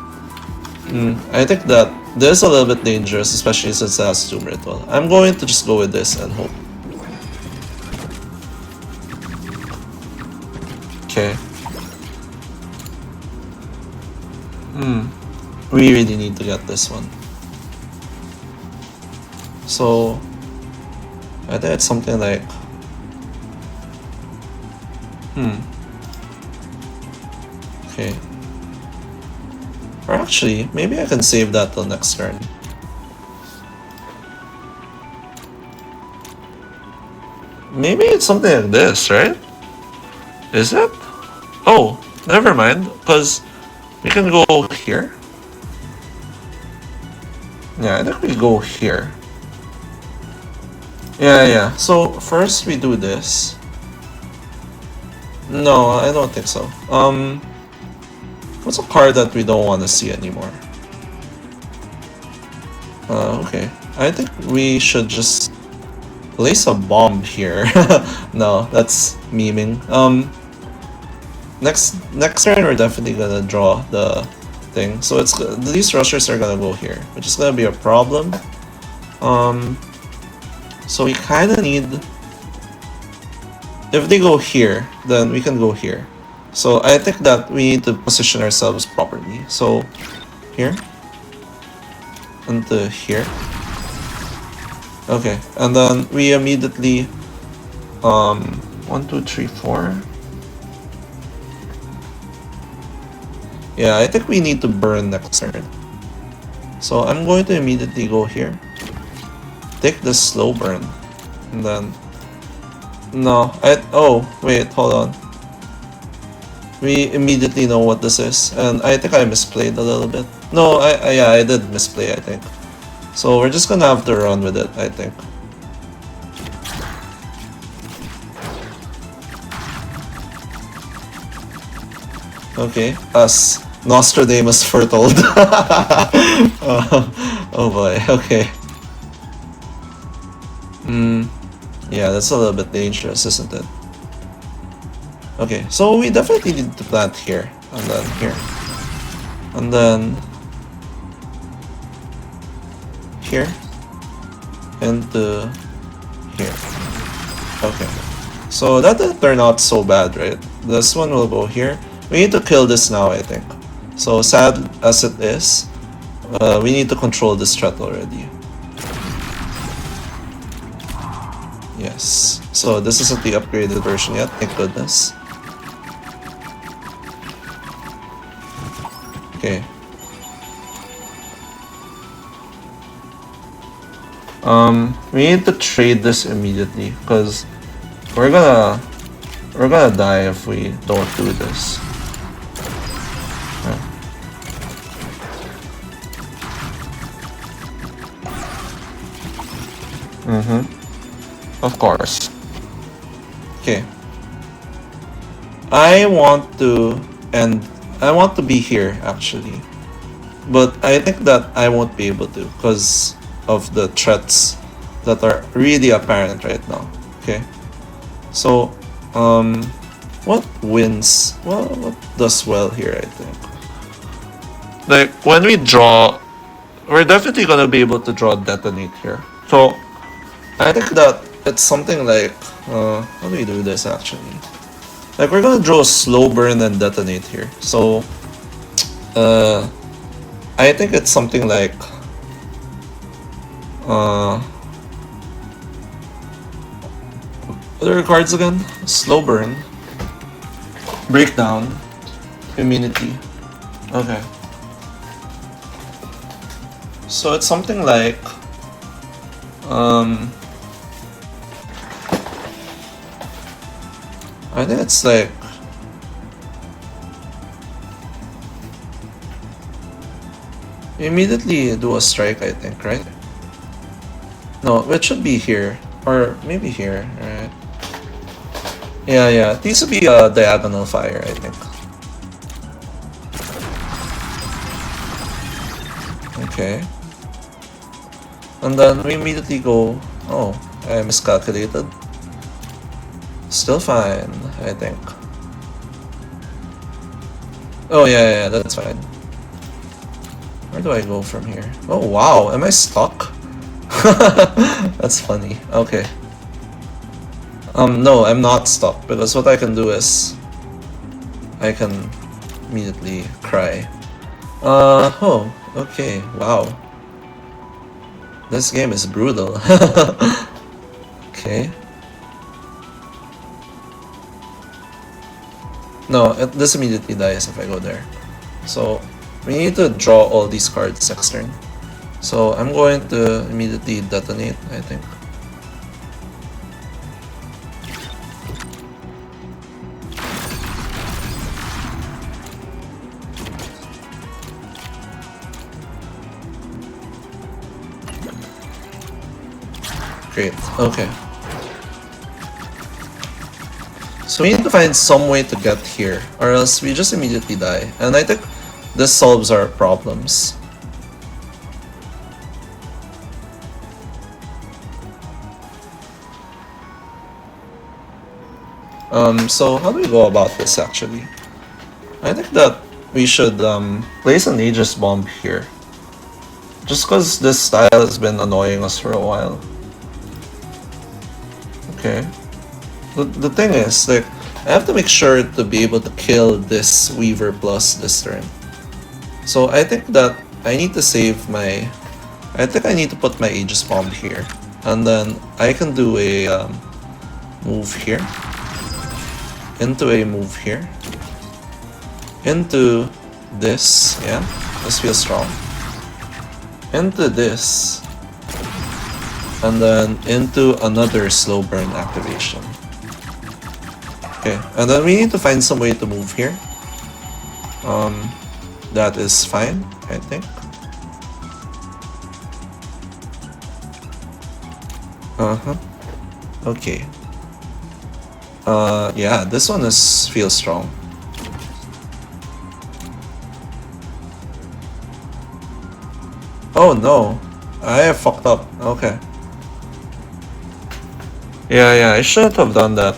I think that this is a little bit dangerous, especially since it has Doom Ritual. I'm going to just go with this and hope. Okay. We really need to get this one. So I think it's something like okay. Or actually, maybe I can save that till next turn. Maybe it's something like this, right? Is it? Oh, never mind, because we can go here. Yeah, I think we go here. Yeah. So first we do this. No, I don't think so. What's a card that we don't want to see anymore? Okay. I think we should just place a bomb here. No, that's memeing. Next turn we're definitely gonna draw the thing. So these rushers are gonna go here, which is gonna be a problem. So we kinda need... If they go here, then we can go here. So I think that we need to position ourselves properly. So here into here. Okay, and then we immediately 1, 2, 3, 4. Yeah, I think we need to burn next turn. So I'm going to immediately go here. Take the slow burn. And then... No, oh, wait, hold on. We immediately know what this is. And I think I misplayed a little bit. No, yeah, I did misplay, I think. So we're just gonna have to run with it, I think. Okay, as Nostradamus foretold. Oh boy, okay. Yeah, that's a little bit dangerous, isn't it? Okay, so we definitely need to plant here, and then here. And then... here. Into... here. Okay. So that didn't turn out so bad, right? This one will go here. We need to kill this now, I think. So sad as it is, we need to control this threat already. Yes. So this isn't the upgraded version yet, thank goodness. Okay. We need to trade this immediately because we're gonna die if we don't do this. Of course. Okay. I want to be here actually. But I think that I won't be able to because of the threats that are really apparent right now. Okay. So, what wins? Well, what does well here, I think. Like, when we draw, we're definitely gonna be able to draw detonate here. So, I think that it's something like, how do we do this actually? Like, we're gonna draw slow burn and detonate here. So, I think it's something like, what are the cards again? Slow burn, breakdown, immunity. Okay. So it's something like, I think it's like, immediately do a strike, I think, right? No, it should be here. Or maybe here, right? Yeah, it needs to be a diagonal fire, I think. Okay. And then we immediately go, oh, I miscalculated. Still fine, I think. Oh yeah, that's fine. Where do I go from here? Oh wow, am I stuck? That's funny. Okay. No, I'm not stuck because what I can do is I can immediately cry. Oh, okay, wow. This game is brutal. Okay. No, this immediately dies if I go there. So, we need to draw all these cards next turn. So, I'm going to immediately detonate, I think. Great, okay. So we need to find some way to get here, or else we just immediately die. And I think this solves our problems. So how do we go about this actually? I think that we should place an Aegis bomb here. Just because this style has been annoying us for a while. Okay. The thing is, like, I have to make sure to be able to kill this Weaver plus this turn. So I think that I need to save my... I think I need to put my Aegis bomb here. And then I can do a move here. Into a move here. Into this, yeah. This feels strong. Into this. And then into another slow burn activation. Okay, and then we need to find some way to move here. That is fine, I think. Okay. Yeah, this one feels strong. Oh no, I fucked up. Okay. Yeah, I shouldn't have done that.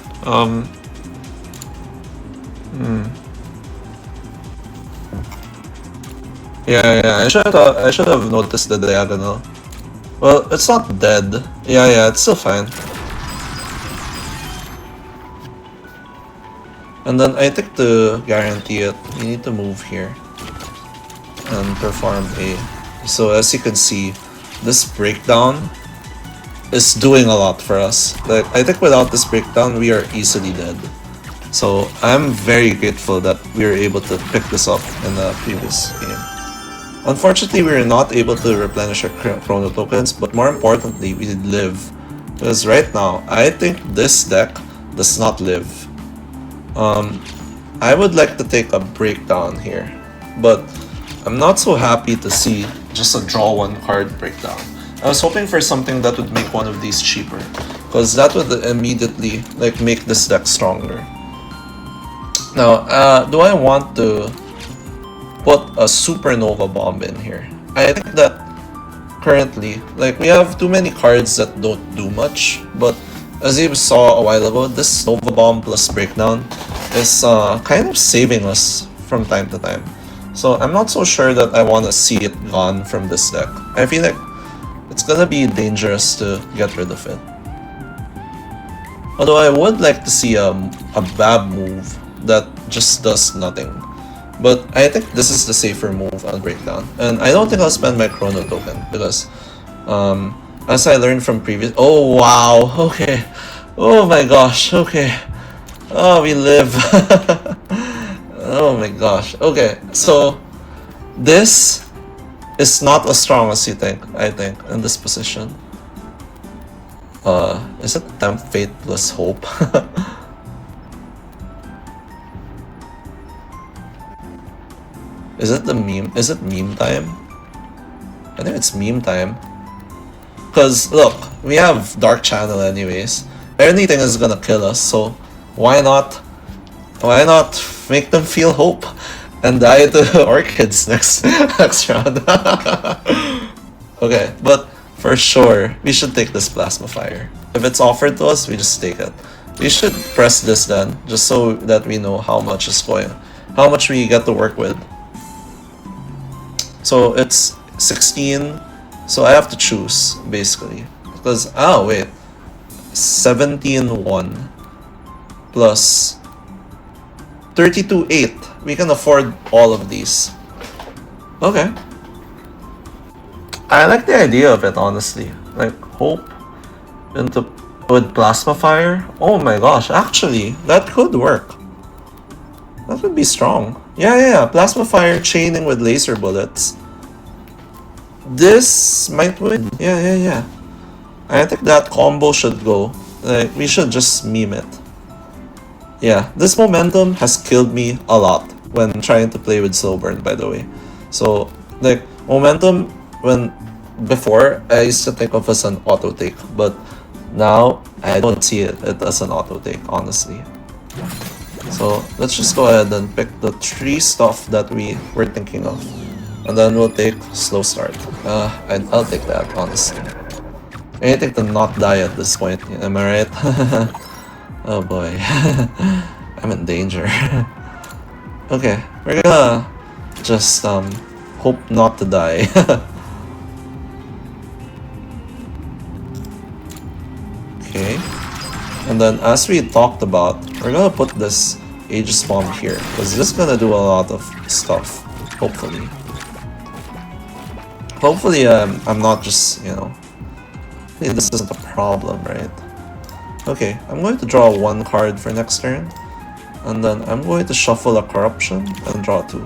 Yeah, I should have noticed the diagonal. Well, it's not dead. Yeah, it's still fine. And then I think to guarantee it, we need to move here and perform a... So as you can see, this breakdown is doing a lot for us. Like, I think without this breakdown, we are easily dead. So I'm very grateful that we were able to pick this up in the previous game. Unfortunately, we were not able to replenish our chrono tokens, but more importantly, we did live. Because right now, I think this deck does not live. I would like to take a breakdown here, but I'm not so happy to see just a draw one card breakdown. I was hoping for something that would make one of these cheaper, because that would immediately like make this deck stronger. Now, do I want to put a supernova bomb in here? I think that currently, like, we have too many cards that don't do much, but as you saw a while ago, this Nova Bomb plus Breakdown is kind of saving us from time to time. So I'm not so sure that I want to see it gone from this deck. I feel like it's gonna be dangerous to get rid of it. Although I would like to see a bad move that just does nothing. But I think this is the safer move on Breakdown. And I don't think I'll spend my Chrono Token because as I learned from previous... Oh wow, okay. Oh my gosh, okay. Oh, we live. Oh my gosh. Okay, so this is not as strong as you think, I think, in this position. Is it Tempt Fate plus Hope? Is it the meme? Is it meme time? I think it's meme time. Cause look, we have Dark Channel anyways. Anything is gonna kill us, so why not make them feel hope and die to Orchids next round? Okay, but for sure we should take this Plasma Fire. If it's offered to us, we just take it. We should press this then, just so that we know how much is going, how much we get to work with. So it's 16, so I have to choose, basically. Because, oh wait, 17-1 plus 32-8. We can afford all of these. Okay. I like the idea of it, honestly. Like, Hope into with Plasma Fire. Oh my gosh, actually, that could work. That would be strong. Yeah, Plasma Fire chaining with laser bullets. This might win. Yeah. I think that combo should go. Like, we should just meme it. Yeah, this momentum has killed me a lot when trying to play with slow burn, by the way. So, like, momentum, before, I used to think of as an auto take, but now I don't see it as an auto take, honestly. So let's just go ahead and pick the 3 stuff that we were thinking of, and then we'll take slow start. I'll take that, honestly. Anything to not die at this point, am I right? Oh boy, I'm in danger. Okay, we're gonna just hope not to die. Okay, and then as we talked about, we're gonna put this Aegis Bomb here, because this is gonna do a lot of stuff, hopefully. Hopefully I'm not just, you know, this isn't a problem, right? Okay, I'm going to draw 1 card for next turn, and then I'm going to shuffle a Corruption and draw 2.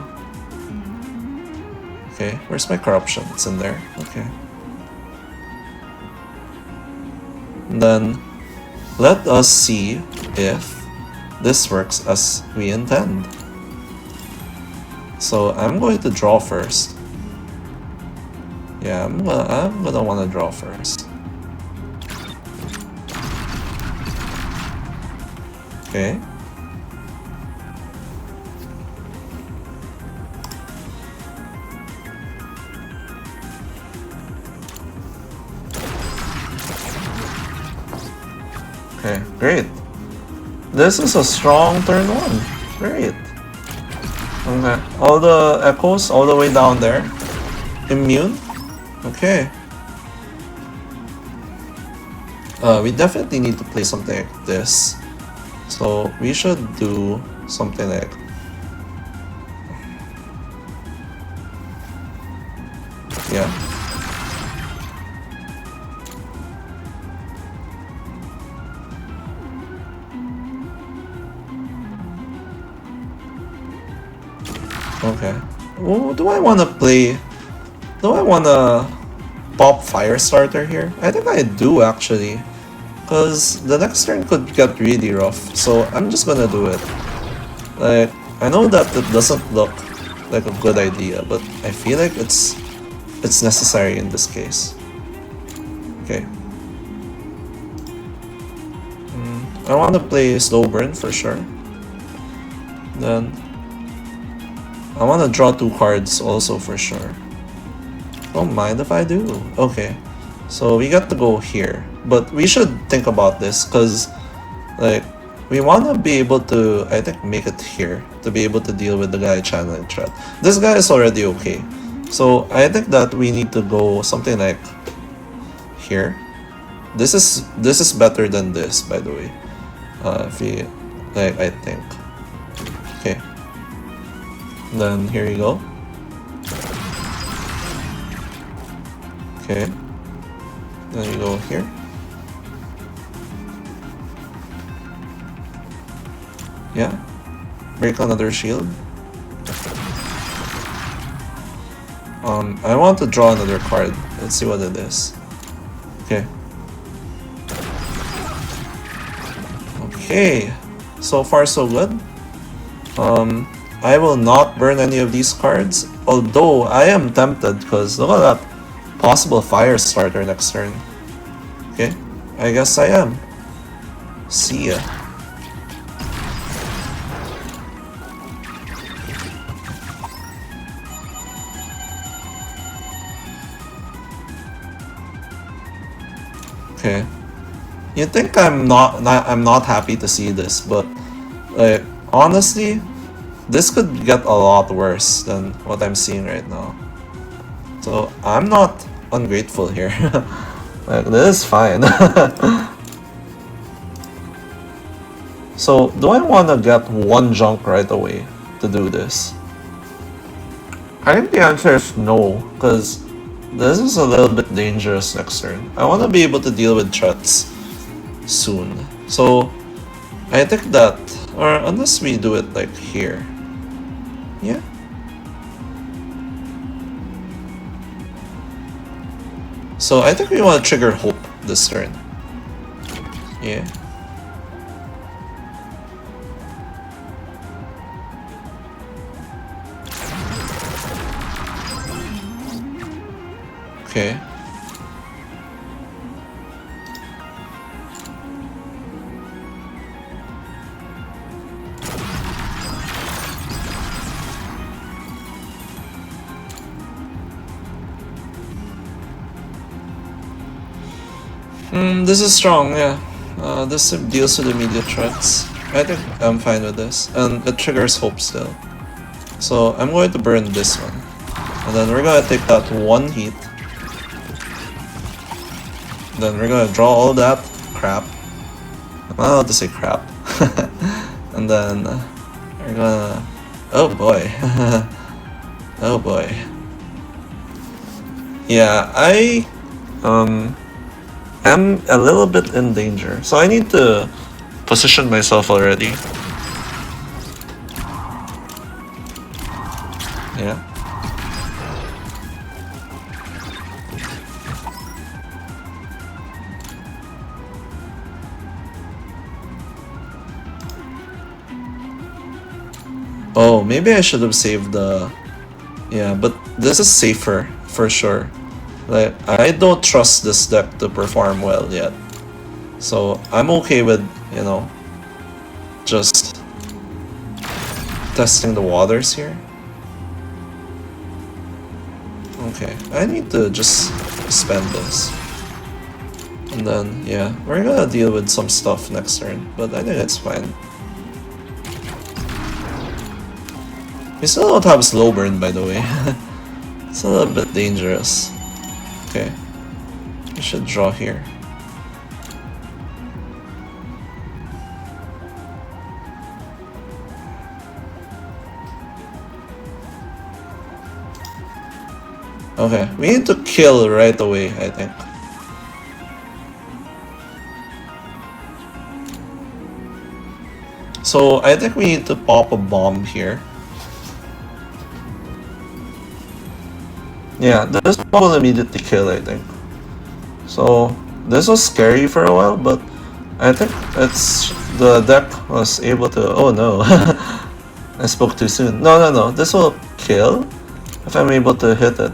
Okay, where's my Corruption? It's in there. Okay. And then let us see if this works as we intend. So I'm going to draw first. Yeah, I'm gonna want to draw first. Okay. Okay, great. This is a strong turn 1. Great. Okay, all the echoes all the way down there. Immune. Okay. We definitely need to play something like this. So we should do something like... Yeah. Okay. Oh, do I want to play... Do I want to pop Fire Starter here? I think I do, actually. Because the next turn could get really rough. So I'm just gonna do it. Like, I know that it doesn't look like a good idea, but I feel like it's necessary in this case. Okay. I want to play slow burn for sure. Then I want to draw 2 cards also for sure. Don't mind if I do. Okay. So we got to go here. But we should think about this because like we want to be able to, I think, make it here to be able to deal with the guy channeling threat. This guy is already okay. So I think that we need to go something like here. This is better than this, by the way. If we, like, I think. Okay. Then here you go. Okay. Then you go here. Yeah. Break another shield. I want to draw another card. Let's see what it is. Okay. Okay. So far so good. I will not burn any of these cards. Although I am tempted because look at that possible Fire Starter next turn. Okay. I guess I am. See ya. Okay. You think I'm not happy to see this, but like honestly, this could get a lot worse than what I'm seeing right now. So I'm not ungrateful here. Like this is fine. So do I want to get 1 junk right away to do this? I think the answer is no, because this is a little bit dangerous next turn. I want to be able to deal with threats soon. So I think that, or unless we do it like here. Yeah. So I think we want to trigger Hope this turn. Yeah. Okay. This is strong, yeah. This deals with immediate threats. I think I'm fine with this. And it triggers Hope still. So I'm going to burn this one. And then we're gonna take that 1 heat. Then we're gonna draw all that crap. I'm not allowed to say crap. And then we're gonna... Oh boy. Oh boy. Yeah, I am a little bit in danger. So I need to position myself already. Yeah. Oh, maybe I should have saved the... Yeah, but this is safer, for sure. Like, I don't trust this deck to perform well yet. So, I'm okay with, you know, just testing the waters here. Okay, I need to just spend this. And then, yeah, we're gonna deal with some stuff next turn, but I think it's fine. We still don't have slow burn, by the way. It's a little bit dangerous. Okay, we should draw here. Okay, we need to kill right away, I think. So I think we need to pop a bomb here. Yeah, this one will immediately kill, I think. So this was scary for a while, but I think it's the deck was able to. Oh no, I spoke too soon. No, no, no. This will kill if I'm able to hit it.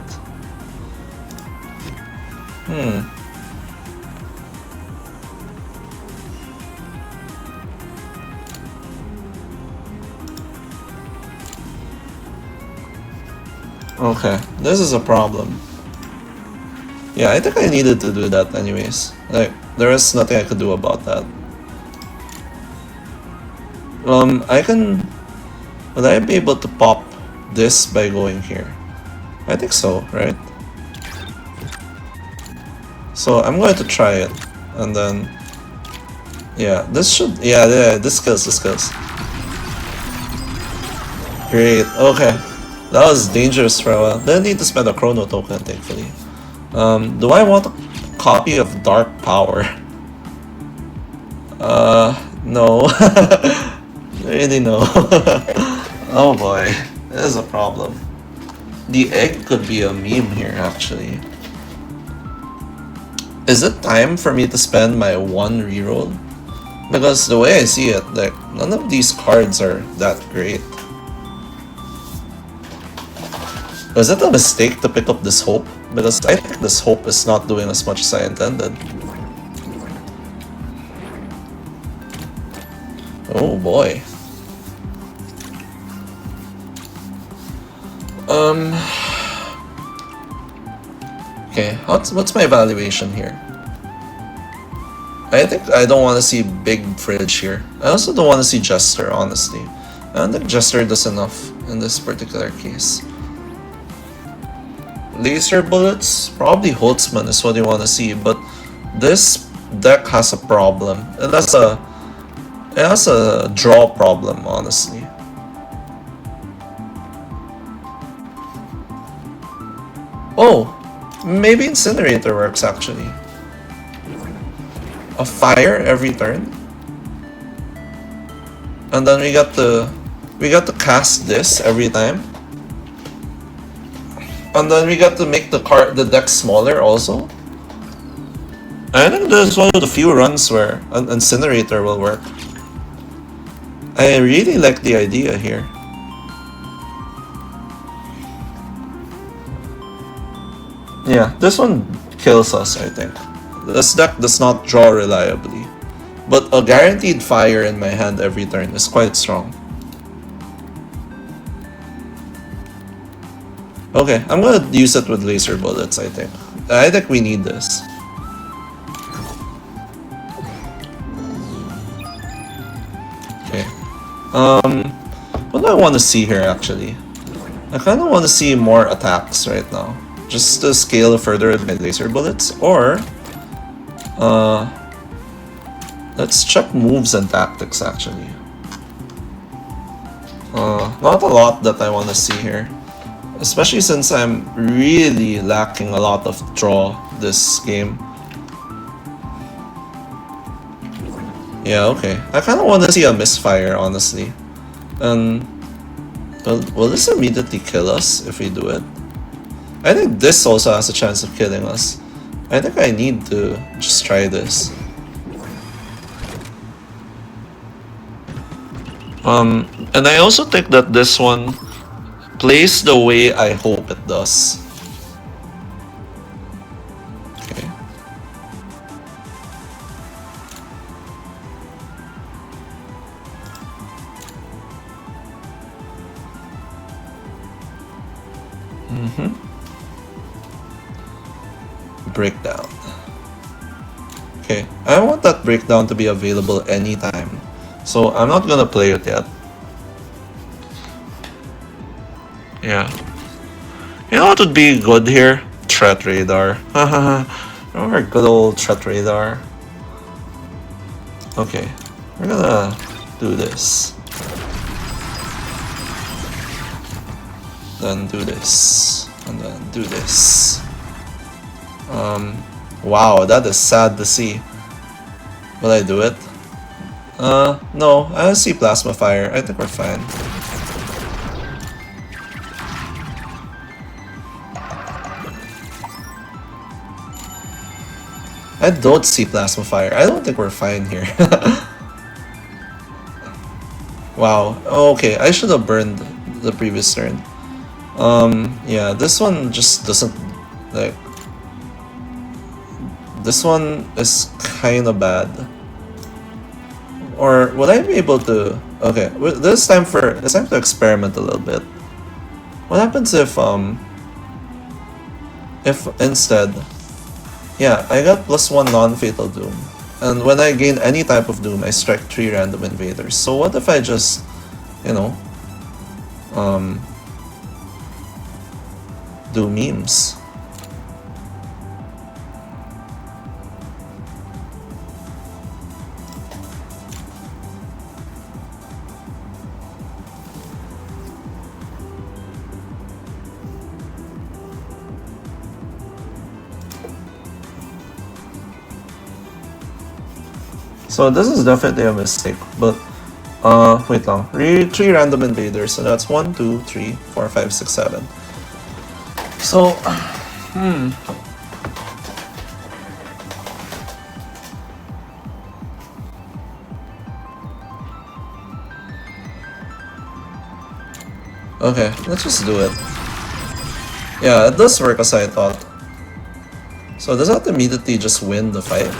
Okay, this is a problem. Yeah, I think I needed to do that anyways. Like, there is nothing I could do about that. I can... Would I be able to pop this by going here? I think so, right? So I'm going to try it, and then... Yeah, this should... Yeah, this kills, this kills. Great, okay. That was dangerous for a while. Didn't need to spend a chrono token, thankfully. Do I want a copy of Dark Power? No. Really no. Oh boy, this is a problem. The egg could be a meme here, actually. Is it time for me to spend my one reroll? Because the way I see it, like, none of these cards are that great. Was it a mistake to pick up this hope? Because I think this hope is not doing as much as I intended. Oh boy. Okay, what's my evaluation here? I think I don't want to see big fridge here. I also don't want to see Jester, honestly. I don't think Jester does enough in this particular case. Laser bullets, probably Holtzman is what you want to see, but this deck has a problem. It has a draw problem, honestly. Oh, maybe Incinerator works actually. A fire every turn, and then we got to cast this every time. And then we got to make the deck smaller also. I think this is one of the few runs where an Incinerator will work. I really like the idea here. Yeah, this one kills us, I think. This deck does not draw reliably. But a guaranteed fire in my hand every turn is quite strong. Okay, I'm gonna use it with laser bullets, I think. I think we need this. Okay. What do I want to see here, actually? I kind of want to see more attacks right now. Just to scale further with my laser bullets, or... let's check moves and tactics, actually. Not a lot that I want to see here. Especially since I'm really lacking a lot of draw this game. Yeah, okay. I kind of want to see a misfire, honestly. And will this immediately kill us if we do it? I think this also has a chance of killing us. I think I need to just try this. And I also think that this one plays the way I hope it does. Okay. Breakdown. Okay, I want that breakdown to be available anytime, so I'm not gonna play it yet. Yeah. You know what would be good here? Threat radar. Remember good old threat radar? Okay, we're gonna do this. Then do this. And then do this. Wow, that is sad to see. Will I do it? No, I don't see plasma fire. I think we're fine. I don't see Plasma Fire. I don't think we're fine here. Wow. Okay, I should have burned the previous turn. Yeah, this one just doesn't, like... This one is kinda bad. Or would I be able to... Okay, this time it's time to experiment a little bit. What happens if instead... Yeah, I got +1 non-fatal doom. And when I gain any type of doom, I strike 3 random invaders. So what if I just, you know, do memes? So this is definitely a mistake, but wait long. 3 random invaders, so that's 1, 2, 3, 4, 5, 6, 7. So okay, let's just do it. Yeah, it does work as I thought. So does that immediately just win the fight?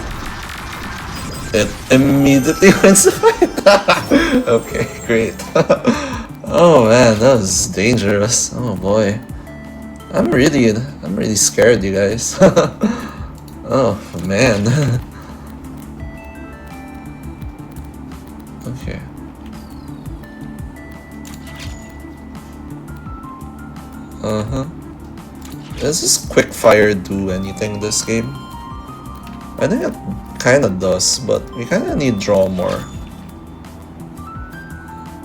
It immediately wins the fight. Okay, great. Oh man, that was dangerous. Oh boy, I'm really scared, you guys. Oh man. Okay. Does this quick fire do anything this game? I think it kinda does, but we kinda need draw more.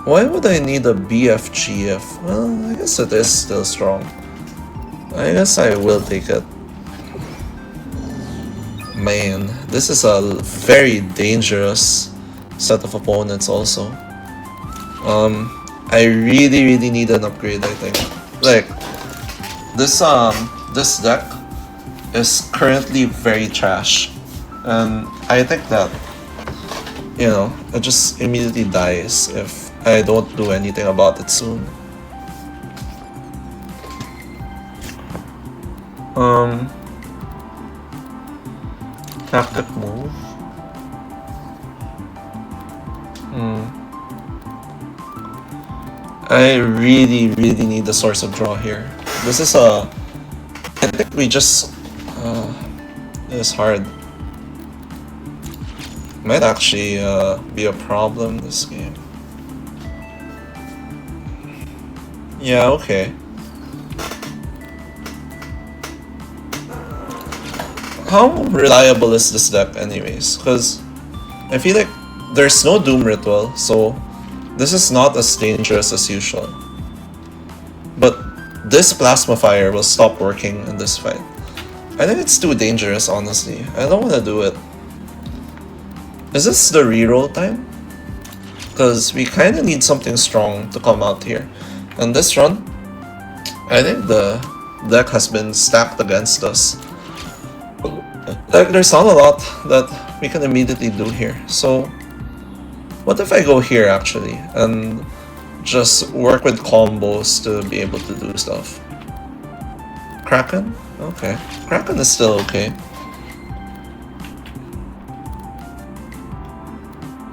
Why would I need a BFGF? Well, I guess it is still strong. I guess I will take it. Man, this is a very dangerous set of opponents also. I really need an upgrade, I think. Like, this deck is currently very trash. And I think that, you know, it just immediately dies if I don't do anything about it soon. Tactic move. I really need a source of draw here. This is I think we just... it's hard. Might actually be a problem this game. Yeah, okay. How reliable is this deck anyways? Because I feel like there's no Doom Ritual, so this is not as dangerous as usual. But this Plasma Fire will stop working in this fight. I think it's too dangerous, honestly. I don't want to do it. Is this the reroll time? Because we kind of need something strong to come out here. And this run, I think the deck has been stacked against us. Like, there's not a lot that we can immediately do here. So, what if I go here actually and just work with combos to be able to do stuff? Kraken? Okay. Kraken is still okay.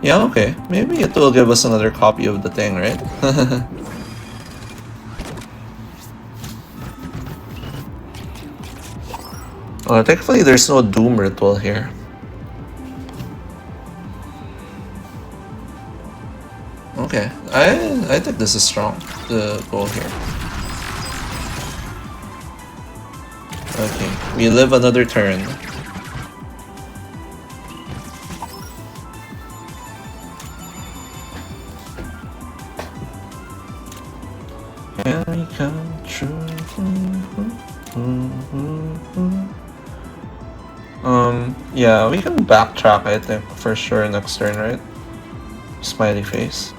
Yeah, okay. Maybe it will give us another copy of the thing, right? Thankfully there's no Doom Ritual here. Okay, I think this is strong to go here. Okay, we live another turn. Can we come true? Yeah, we can backtrack, I think, for sure next turn, right? Smiley face.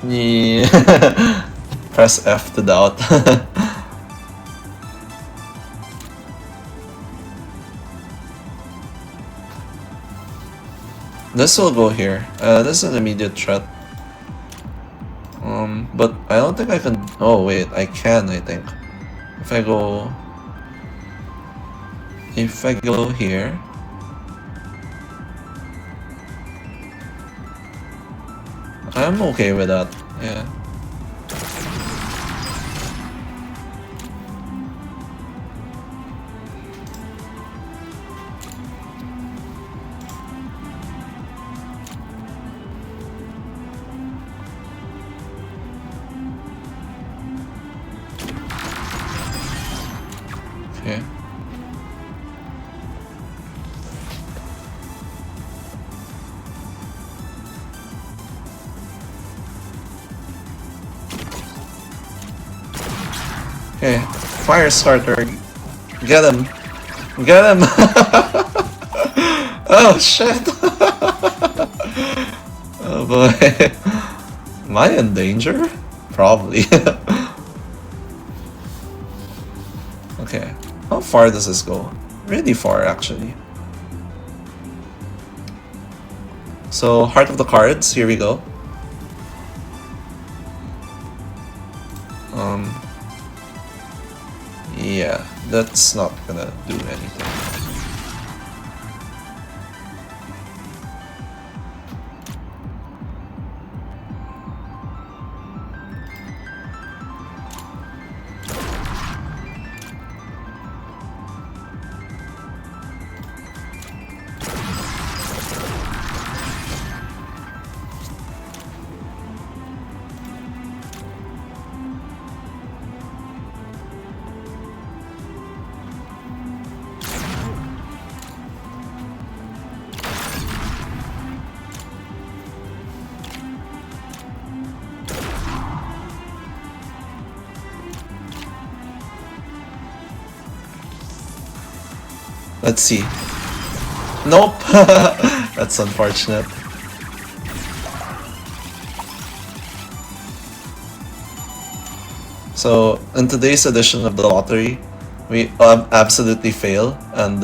Yeah. Press F to doubt. This will go here. This is an immediate threat. But I don't think I can. Oh wait, I can. I think if I go here. I'm okay with that. Yeah. Okay. Okay. Fire starter. Get him. Get him. Oh shit. Oh boy. Am I in danger? Probably. Okay. How far does this go? Really far, actually. So, Heart of the Cards, here we go. Yeah, that's not gonna do anything. Let's see. Nope. That's unfortunate. So, in today's edition of the lottery, we absolutely fail, and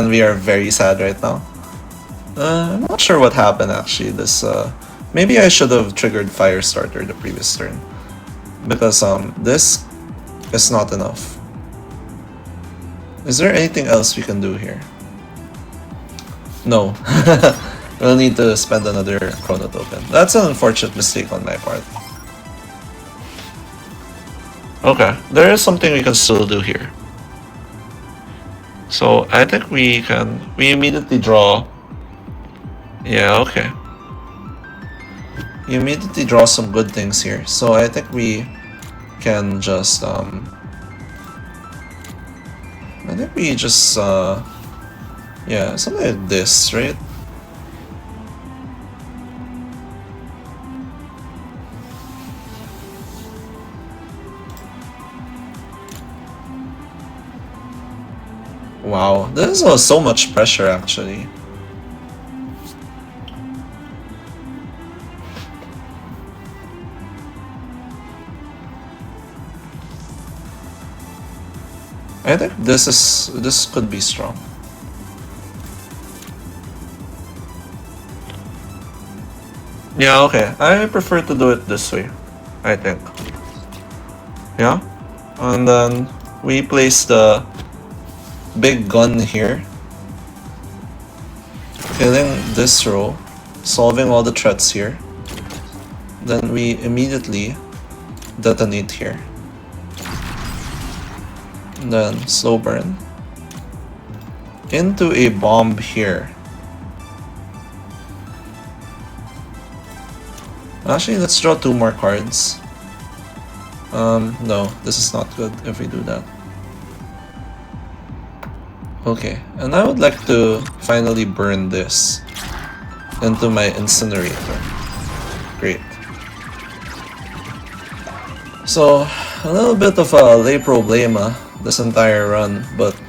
we are very sad right now. I'm not sure what happened actually. Maybe I should have triggered Firestarter the previous turn, because this is not enough. Is there anything else we can do here? No. We'll need to spend another Chrono Token. That's an unfortunate mistake on my part. Okay, there is something we can still do here. So I think we immediately draw. Yeah, okay. We immediately draw some good things here. So I think we can just yeah, something like this, right? Wow, this is so much pressure actually. I think this could be strong. Yeah, okay. I prefer to do it this way, I think. Yeah? And then we place the big gun here, killing this row, solving all the threats here. Then we immediately detonate here. And then slow burn into a bomb here. Actually, let's draw 2 more cards. No, this is not good if we do that. Okay, and I would like to finally burn this into my incinerator. Great. So, a little bit of a lay problema this entire run, but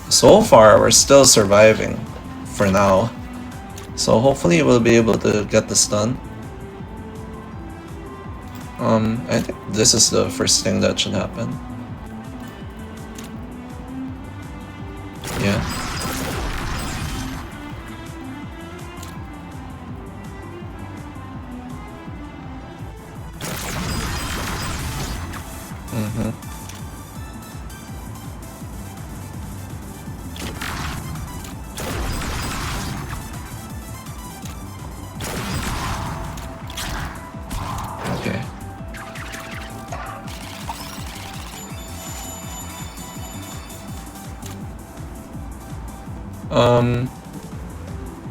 so far we're still surviving for now. So hopefully we'll be able to get this done. I think this is the first thing that should happen. Yeah.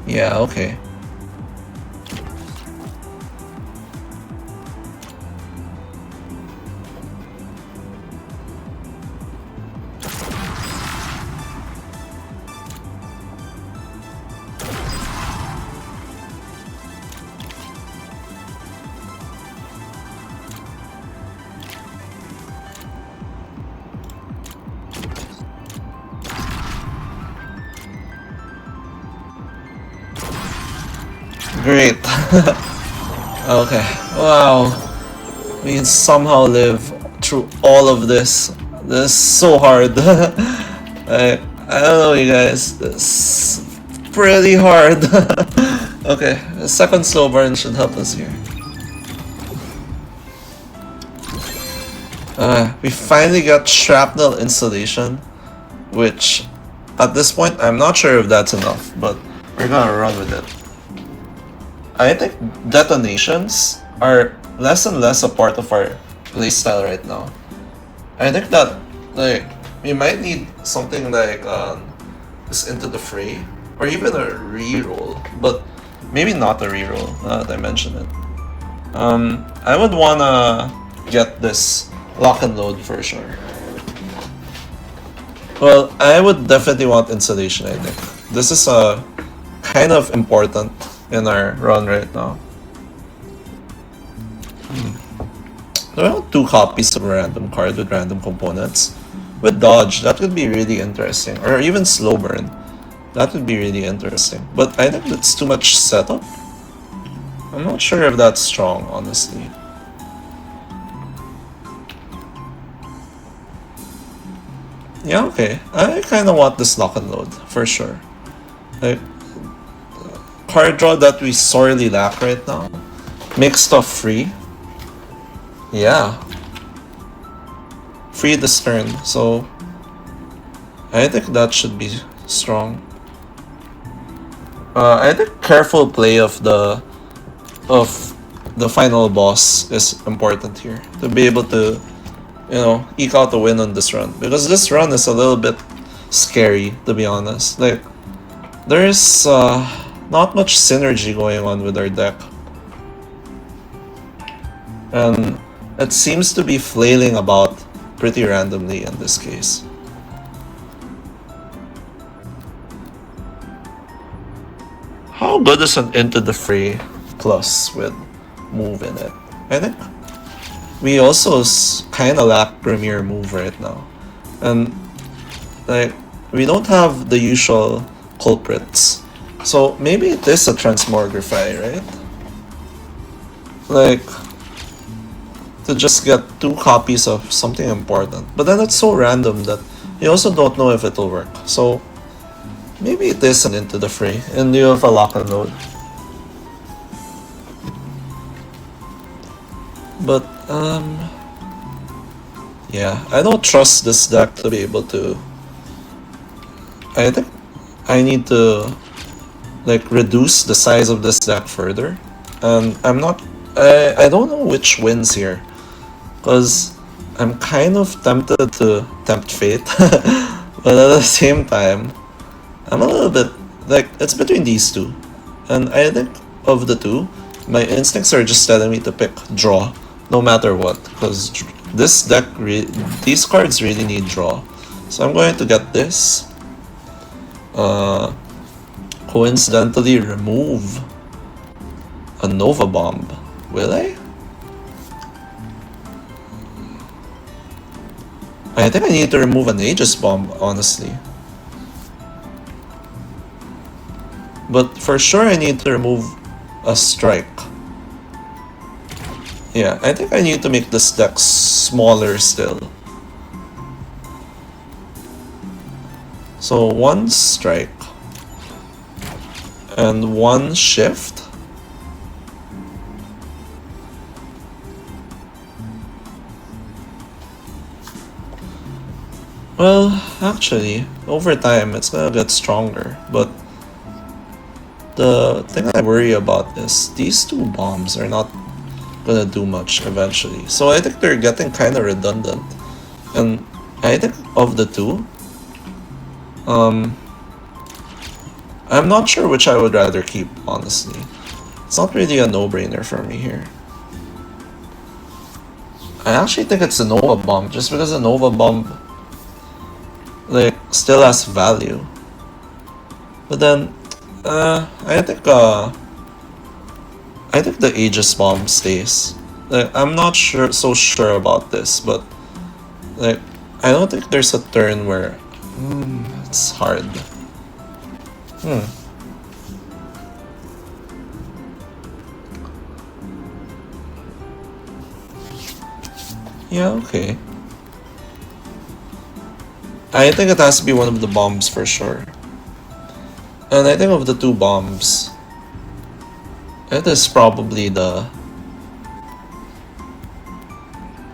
Yeah, okay. Great. Okay. Wow. We can somehow live through all of this. This is so hard. I don't know, you guys. This is pretty hard. Okay, the second slow burn should help us here. We finally got shrapnel installation, which at this point I'm not sure if that's enough, but we're gonna run with it. I think detonations are less and less a part of our playstyle right now. I think that like we might need something like this Into the Fray, or even a reroll, but maybe not a reroll now that I mention it. I would wanna get this lock and load for sure. Well, I would definitely want insulation, I think. This is kind of important in our run right now. There are 2 copies of a random card with random components. With dodge, that could be really interesting. Or even slow burn. That would be really interesting. But I think that's too much setup. I'm not sure if that's strong, honestly. Yeah, okay. I kind of want this lock and load, for sure. Like, card draw that we sorely lack right now. Make stuff free. Yeah. Free this turn, so I think that should be strong. I think careful play of the final boss is important here to be able to, you know, eke out the win on this run, because this run is a little bit scary, to be honest. Like, there's not much synergy going on with our deck, and it seems to be flailing about pretty randomly in this case. How good is an Into the Fray plus with move in it? I think we also kind of lack premier move right now, and like we don't have the usual culprits, so maybe it is a transmogrify, right? Like, to just get 2 copies of something important, but then it's so random that you also don't know if it'll work. So maybe it is an Into the Fray in lieu of a lock and load. But yeah, I don't trust this deck to be able to. I think I need to like reduce the size of this deck further, and I'm not. I don't know which wins here, because I'm kind of tempted to tempt fate, but at the same time, I'm a little bit like it's between these 2, and I think of the 2, my instincts are just telling me to pick draw, no matter what, because this deck, these cards really need draw. So I'm going to get this. Coincidentally remove a Nova Bomb. Will I? I think I need to remove an Aegis Bomb, honestly. But for sure I need to remove a Strike. Yeah, I think I need to make this deck smaller still. So 1 Strike and 1 Shift. Well, actually, over time it's gonna get stronger, but the thing I worry about is these 2 bombs are not gonna do much eventually. So I think they're getting kind of redundant, and I think of the 2, I'm not sure which I would rather keep, honestly. It's not really a no-brainer for me here. I actually think it's a Nova Bomb, just because a Nova Bomb, like, still has value. But then, I think the Aegis Bomb stays. Like, I'm not so sure about this, but like, I don't think there's a turn where it's hard. Yeah, okay. I think it has to be one of the bombs for sure. And I think of the two bombs, it is probably the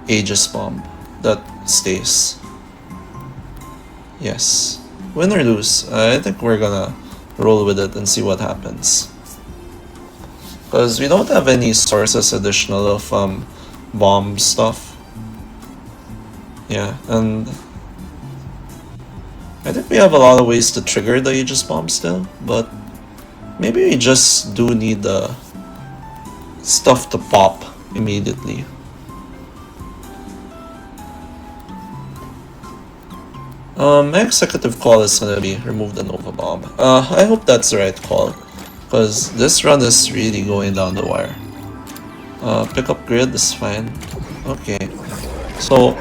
Aegis Bomb that stays. Yes. Win or lose, I think we're gonna roll with it and see what happens. Because we don't have any sources additional of bomb stuff. Yeah, and I think we have a lot of ways to trigger the Aegis Bomb still, but maybe we just do need the stuff to pop immediately. My executive call is gonna be remove the Nova Bomb. I hope that's the right call, because this run is really going down the wire. Pick up grid is fine. Okay, so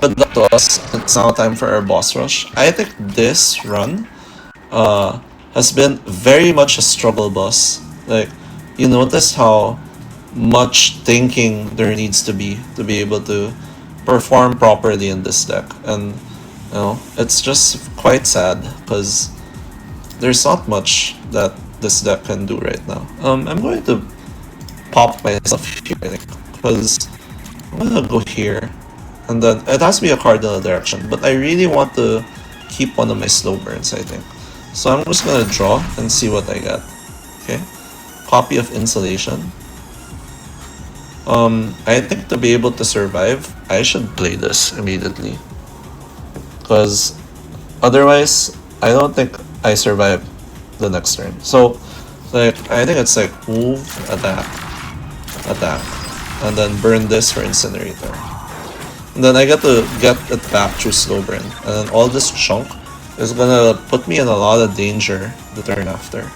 good luck to us. It's now time for our boss rush. I think this run has been very much a struggle boss. Like, you notice how much thinking there needs to be able to perform properly in this deck, and you know, it's just quite sad because there's not much that this deck can do right now. I'm going to pop myself here, I think, because I'm gonna go here, and then it has to be a cardinal direction, but I really want to keep one of my slow burns, I think. So I'm just gonna draw and see what I get. Okay, copy of Insulation. I think to be able to survive, I should play this immediately, because otherwise I don't think I survive the next turn. So like, I think it's like move, attack, and then burn this for Incinerator. And then I get to get it back through slow burn, and then all this chunk is gonna put me in a lot of danger the turn after.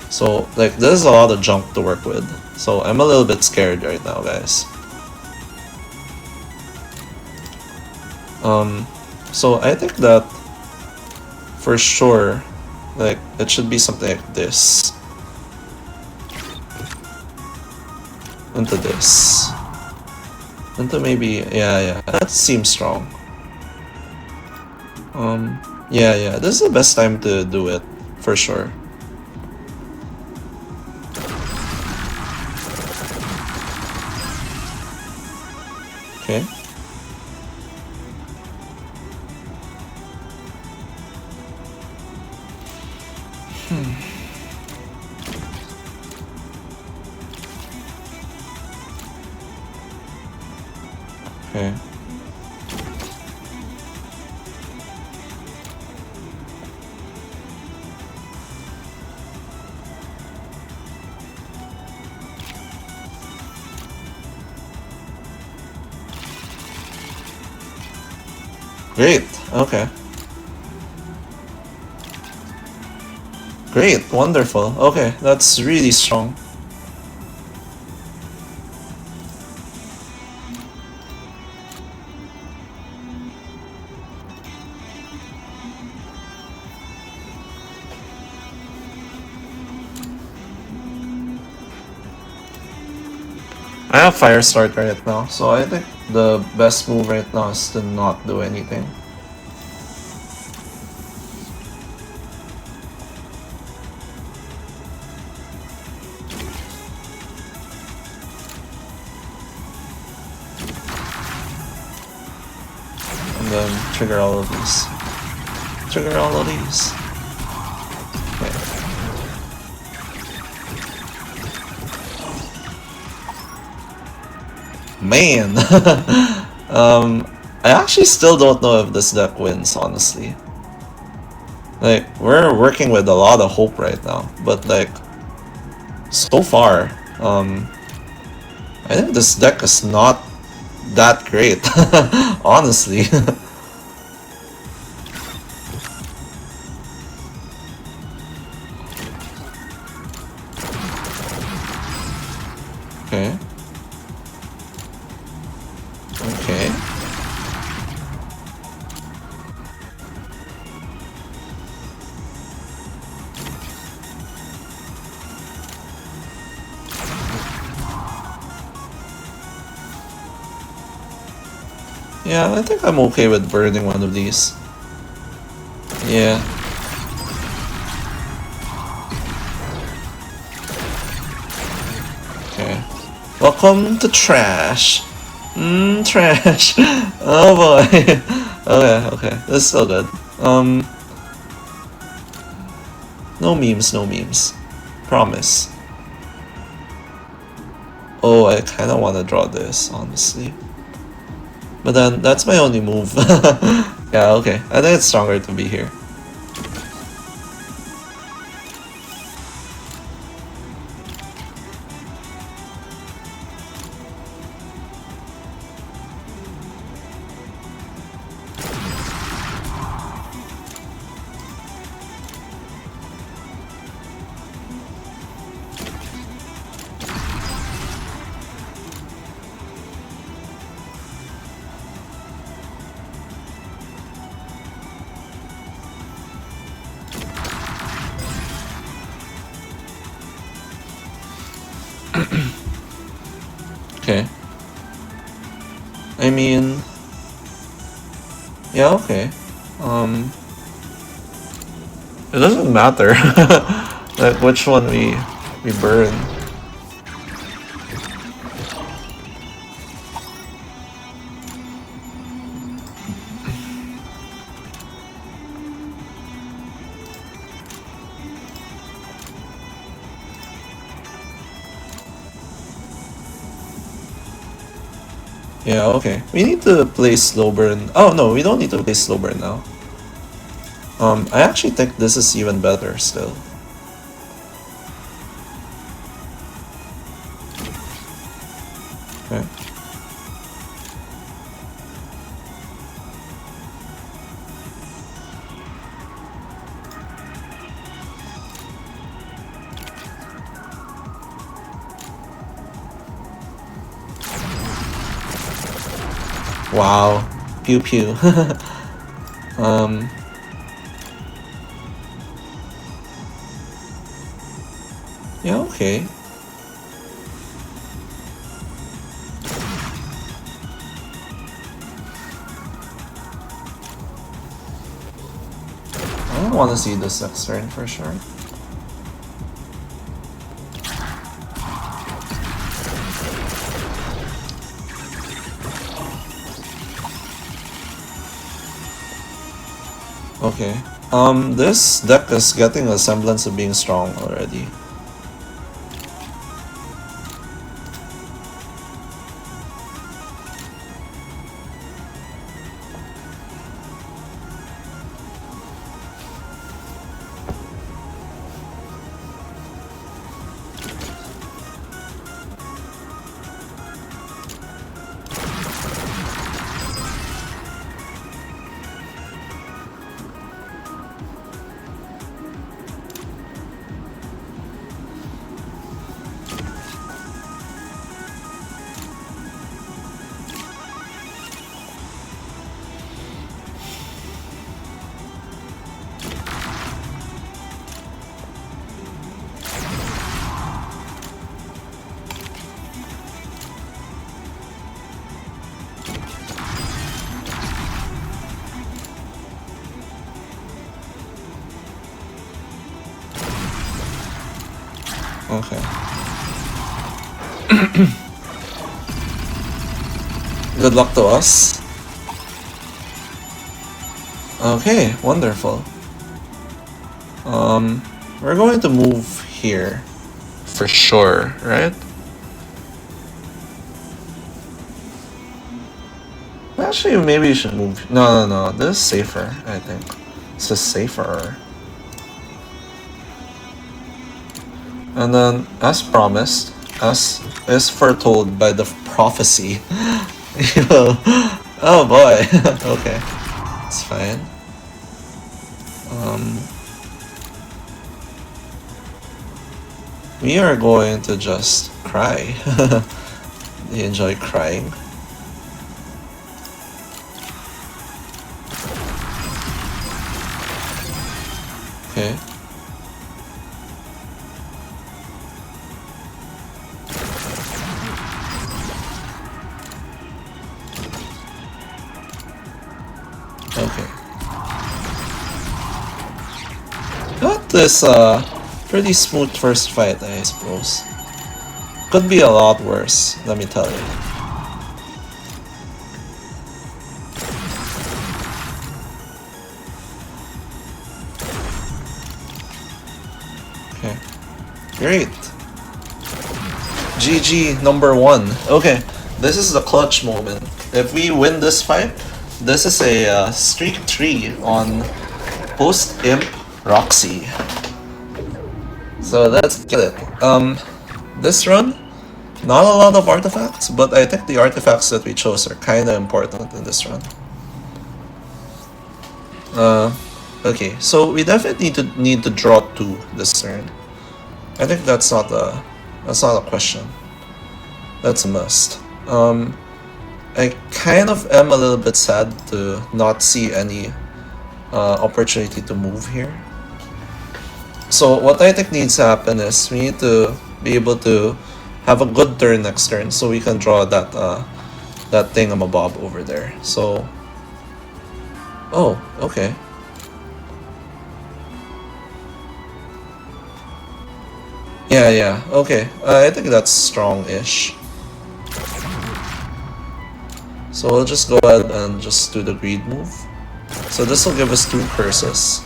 So like, there's a lot of junk to work with. So I'm a little bit scared right now, guys. So I think that for sure, like, it should be something like this. Into this. Into maybe, yeah, that seems strong. Yeah, this is the best time to do it, for sure. Okay. Okay. Great, okay. Great, wonderful. Okay, that's really strong. I have Fire Start right now, so I think the best move right now is to not do anything. And then trigger all of these. Trigger all of these. Okay. Man, I actually still don't know if this deck wins, honestly. Like, we're working with a lot of hope right now, but like, so far, I think this deck is not that great, honestly. Okay. Okay. Yeah, I think I'm okay with burning one of these. Yeah. Okay. Welcome to trash. Trash. Oh boy. Okay, okay. This is still good. No memes, no memes. Promise. Oh, I kinda wanna draw this, honestly. But then, that's my only move. Yeah, okay. I think it's stronger to be here. Okay. I mean... Yeah, okay. It doesn't matter. Like, which one we burn. Yeah, okay. We need to play slow burn. Oh no, we don't need to play slow burn now. I actually think this is even better still. Okay. Wow. Pew pew. Yeah, okay. I don't want to see this next turn for sure. Okay. This deck is getting a semblance of being strong already. Okay. Good luck to us. Okay, wonderful. We're going to move here. For sure, right? Actually, maybe you should move. No, no, no. This is safer, I think. This is safer. And then, as promised, as is foretold by the prophecy, you will... Oh boy, okay, it's fine. We are going to just cry. You enjoy crying? Okay. Okay. Got this pretty smooth first fight, I suppose. Could be a lot worse, let me tell you. Okay. Great. GG #1. Okay, this is the clutch moment. If we win this fight, this is a streak 3 on post-imp Roxy. So let's get it. This run, not a lot of artifacts, but I think the artifacts that we chose are kinda important in this run. Okay, so we definitely need to draw 2 this turn. I think that's not a question. That's a must. I kind of am a little bit sad to not see any opportunity to move here. So what I think needs to happen is we need to be able to have a good turn next turn, so we can draw that that thingamabob over there. So, oh, okay. Yeah, okay. I think that's strong-ish. So we'll just go ahead and just do the greed move. So this will give us 2 curses.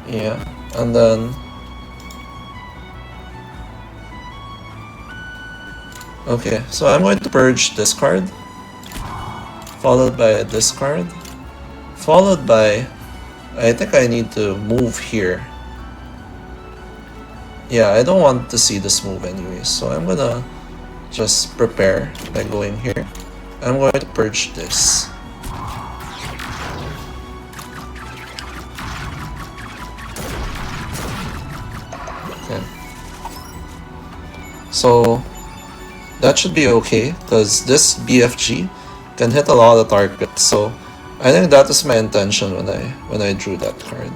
Yeah, and then... Okay, so I'm going to purge this card, followed by this card, followed by... I think I need to move here. Yeah, I don't want to see this move anyways, so I'm gonna just prepare by going here. I'm going to purge this. Okay. So that should be okay, because this BFG can hit a lot of targets, so I think that is my intention when I drew that card.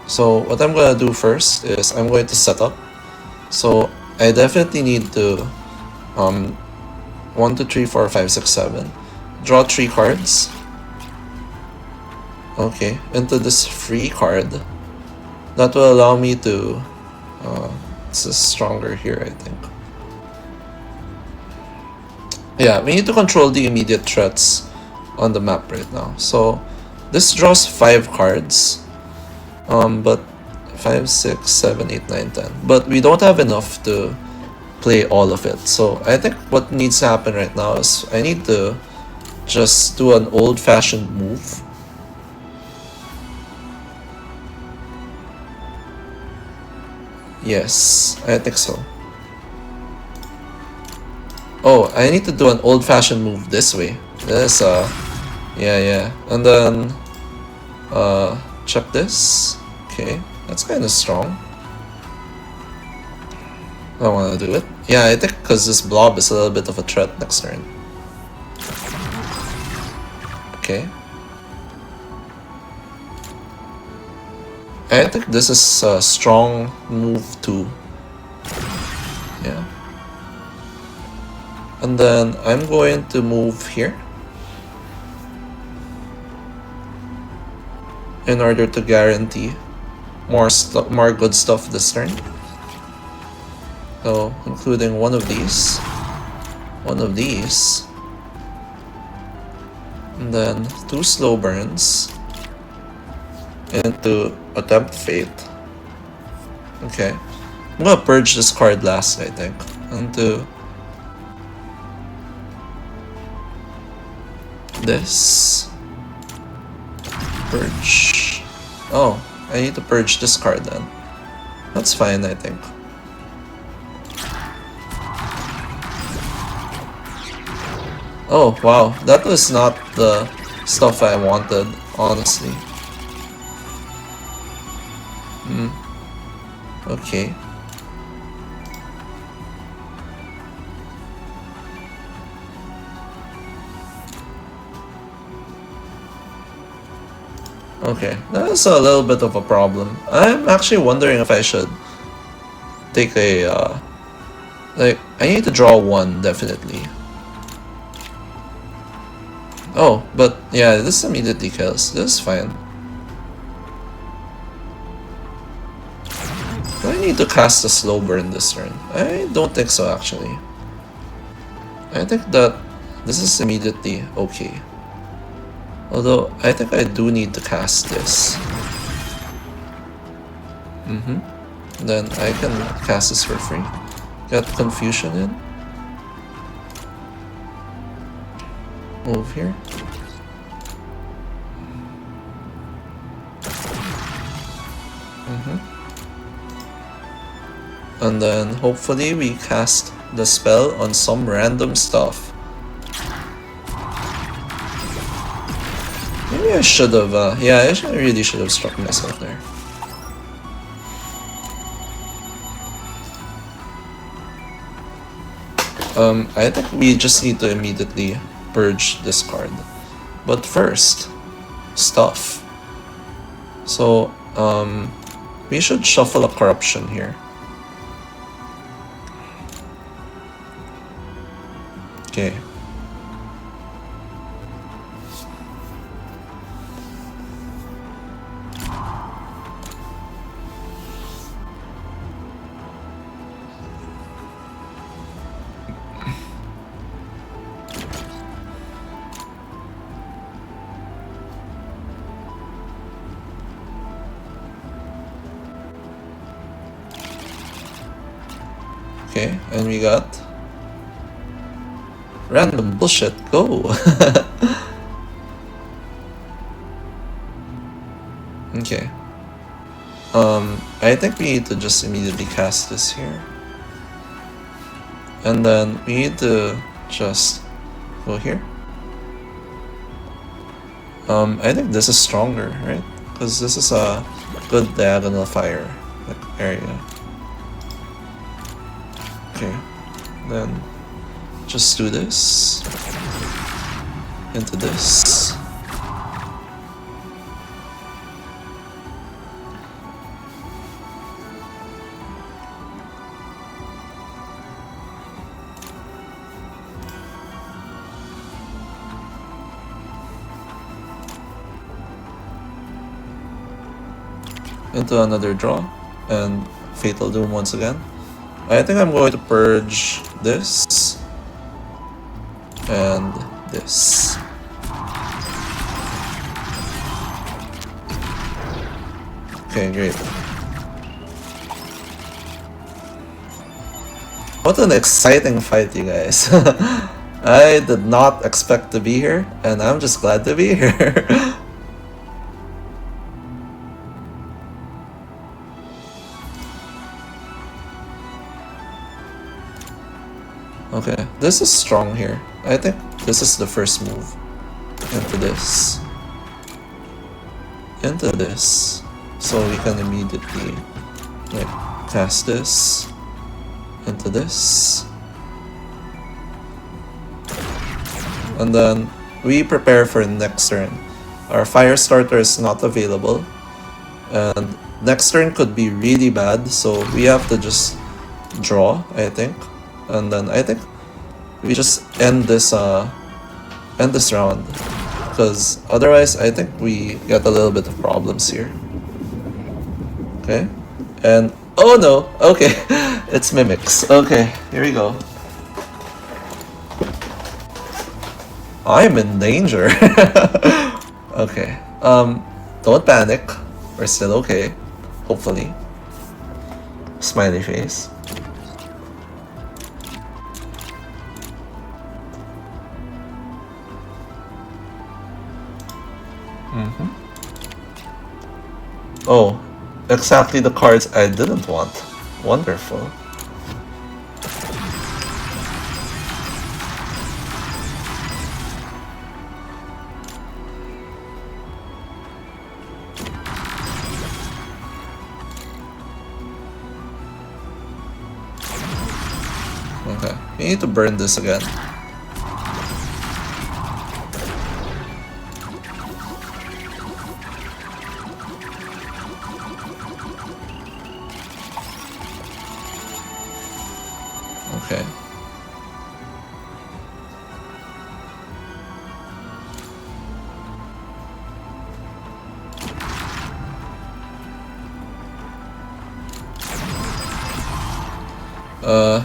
So what I'm gonna do first is I'm going to set up. So I definitely need to 1, 2, 3, 4, 5, 6, 7. Draw 3 cards. Okay, into this free card. That will allow me to this is stronger here, I think. Yeah, we need to control the immediate threats on the map right now. So this draws 5 cards. But 5, 6, 7, 8, 9, 10. But we don't have enough to play all of it. So I think what needs to happen right now is I need to just do an old-fashioned move. Yes, I think so. Oh, I need to do an old-fashioned move this way. This, yeah. And then, check this. Okay, that's kind of strong. I don't want to do it. Yeah, I think because this blob is a little bit of a threat next turn. Okay. I think this is a strong move too. Yeah. And then I'm going to move here in order to guarantee more good stuff this turn. So including one of these, and then 2 slow burns into attempt fate. Okay, I'm gonna purge this card last, I think, into this purge. Oh, I need to purge this card then. That's fine, I think. Oh, wow. That was not the stuff I wanted, honestly. Okay. Okay, that's a little bit of a problem. I'm actually wondering if I should take a, like, I need to draw one, definitely. Oh, but yeah, this immediately kills. This is fine. Do I need to cast a slow burn this turn? I don't think so, actually. I think that this is immediately okay. Although, I think I do need to cast this. Then I can cast this for free. Get Confusion in. Move here. And then hopefully we cast the spell on some random stuff. Maybe I should have, yeah, I really should have struck myself there. I think we just need to immediately purge this card. But first, stuff. So, we should shuffle a corruption here. Okay. Okay, and we got random bullshit, go! Okay. I think we need to just immediately cast this here. And then we need to just go here. I think this is stronger, right? Because this is a good diagonal fire area. Okay, then just do this into this. Into another draw and Fatal Doom once again. I think I'm going to purge this and this. Okay, great. What an exciting fight, you guys. I did not expect to be here, and I'm just glad to be here. Okay, this is strong here. I think this is the first move. Into this. Into this. So we can immediately like cast this into this. And then we prepare for next turn. Our fire starter is not available. And next turn could be really bad, so we have to just draw, I think. And then I think we just end this round, because otherwise I think we get a little bit of problems here. Okay, and oh no, okay, it's mimics. Okay, here we go. I'm in danger. Okay, don't panic. We're still okay, hopefully. Smiley face. Oh, exactly the cards I didn't want. Wonderful. Okay, we need to burn this again. Okay.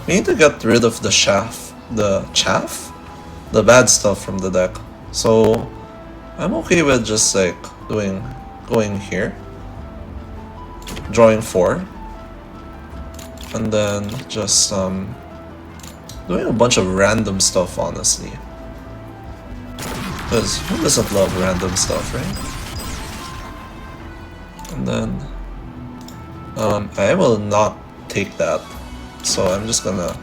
We need to get rid of the chaff? The bad stuff from the deck. So, I'm okay with just like going here, drawing 4, and then just doing a bunch of random stuff, honestly. Because who doesn't love random stuff, right? And then I will not take that. So I'm just gonna,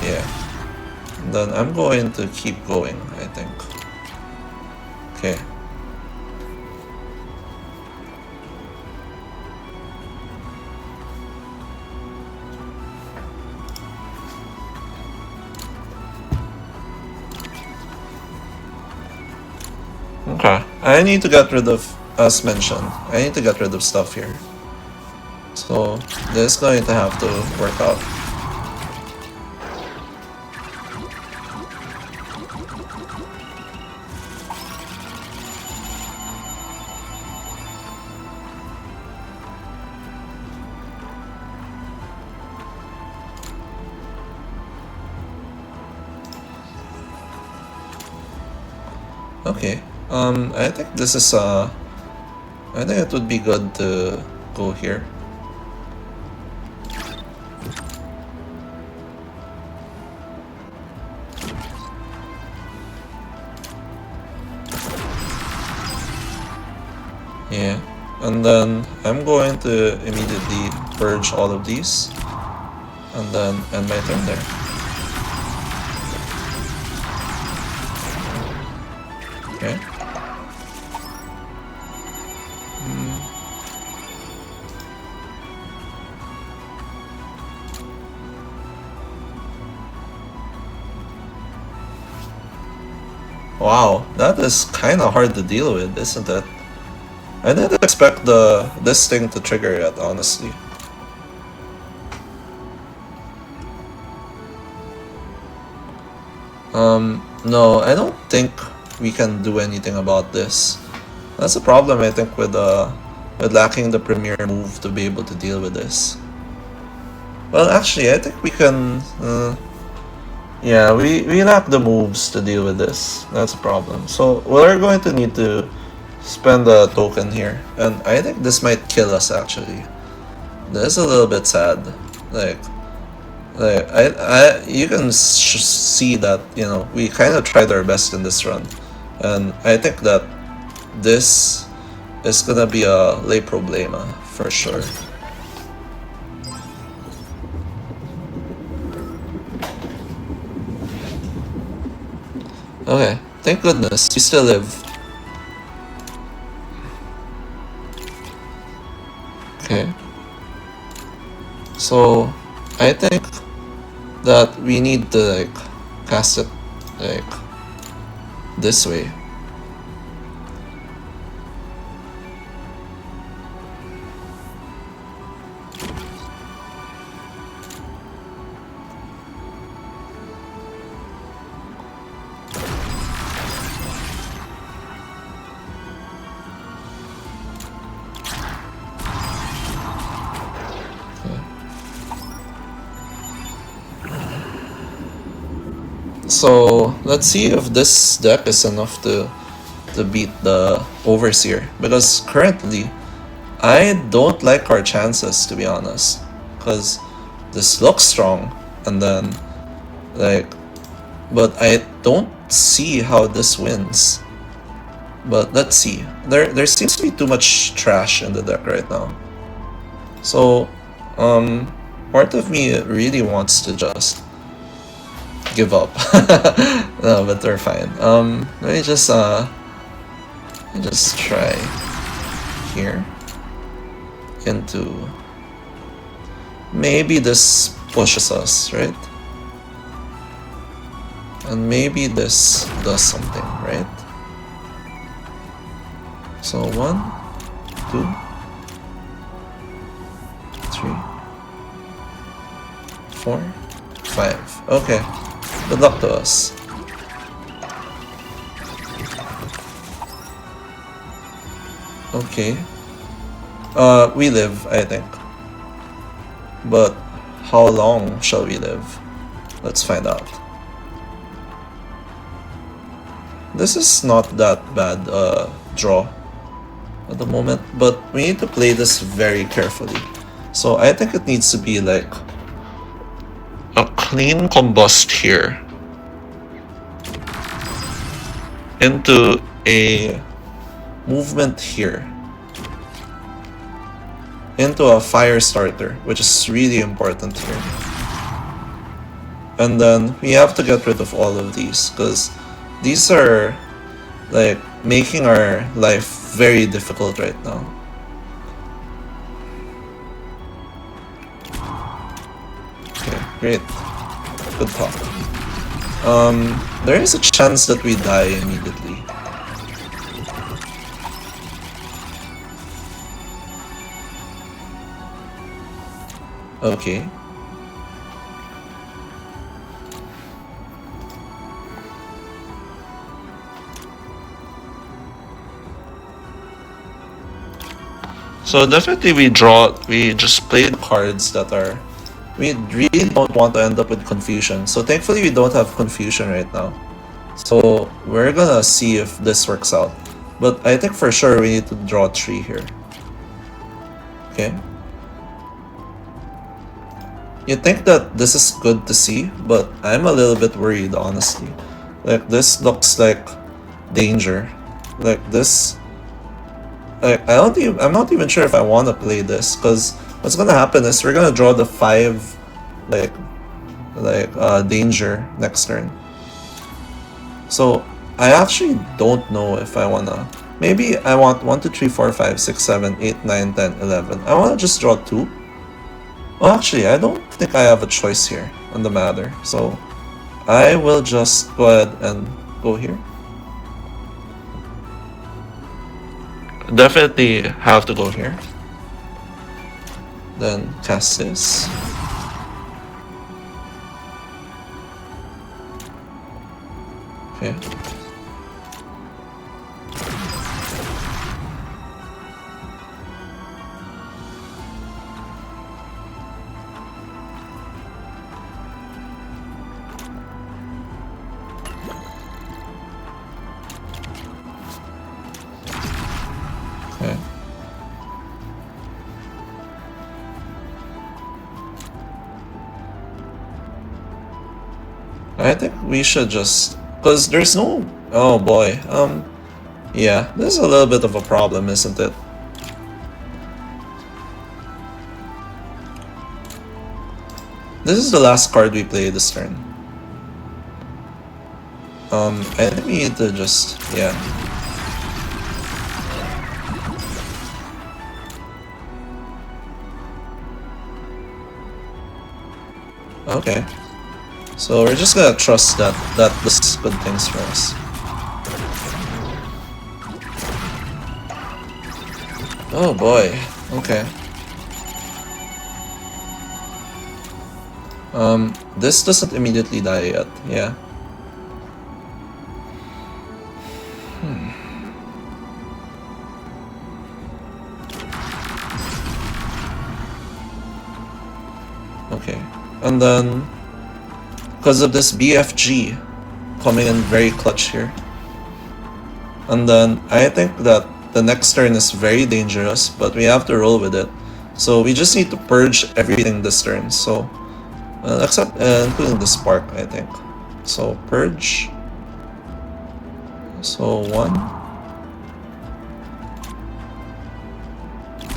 yeah. And then I'm going to keep going, I think. Okay. Okay. I need to get rid of, as mentioned, I need to get rid of stuff here. So this is going to have to work out. Okay. I think this is I think it would be good to go here. Yeah. And then I'm going to immediately purge all of these and then end my turn there. Okay. Wow, that is kind of hard to deal with, isn't it? I didn't expect this thing to trigger yet, honestly. No, I don't think we can do anything about this. That's a problem, I think, with lacking the premier move to be able to deal with this. Well, actually, I think we can. Yeah, we lack the moves to deal with this. That's a problem. So we're going to need to spend a token here, and I think this might kill us. Actually, this is a little bit sad. Like you can see that, you know, we kind of tried our best in this run, and I think that this is gonna be a late problema for sure. Okay, thank goodness we still live. Okay, so I think that we need to like cast it like this way. So let's see if this deck is enough to beat the Overseer, because currently I don't like our chances, to be honest, because this looks strong, and then like, but I don't see how this wins. But let's see. There seems to be too much trash in the deck right now. So, part of me really wants to just give up. No, but they're fine. Let me just try here into, maybe this pushes us, right? And maybe this does something, right? So 1, 2, 3, 4, 5. Okay. Good luck to us. Okay. We live, I think. But how long shall we live? Let's find out. This is not that bad draw at the moment, but we need to play this very carefully. So I think it needs to be like a clean combust here into a movement here into a fire starter, which is really important here. And then we have to get rid of all of these, because these are like making our life very difficult right now. Okay, great. Good talk. There is a chance that we die immediately. Okay. So definitely we just play the cards that are, we really don't want to end up with confusion. So thankfully we don't have confusion right now. So we're gonna see if this works out. But I think for sure we need to draw 3 here. Okay. You think that this is good to see, but I'm a little bit worried, honestly. Like, this looks like danger. Like, this... Like, I'm not even sure if I want to play this, because what's gonna happen is we're gonna draw the 5, danger next turn. So, I actually don't know if I wanna... Maybe I want 1, 2, 3, 4, 5, 6, 7, 8, 9, 10, 11. I wanna just draw 2. Well, actually, I don't think I have a choice here on the matter, so I will just go ahead and go here. Definitely have to go here. Then cast this. Okay. Okay. I think we should just, because there's no, oh boy, yeah, this is a little bit of a problem, isn't it? This is the last card we play this turn. I think we need to just, yeah. Okay. So we're just gonna trust that this is good things for us. Oh boy. Okay. This doesn't immediately die yet. Yeah. Okay. And then, because of this BFG coming in very clutch here. And then I think that the next turn is very dangerous, but we have to roll with it. So we just need to purge everything this turn. So except including the spark, I think. So purge. So 1,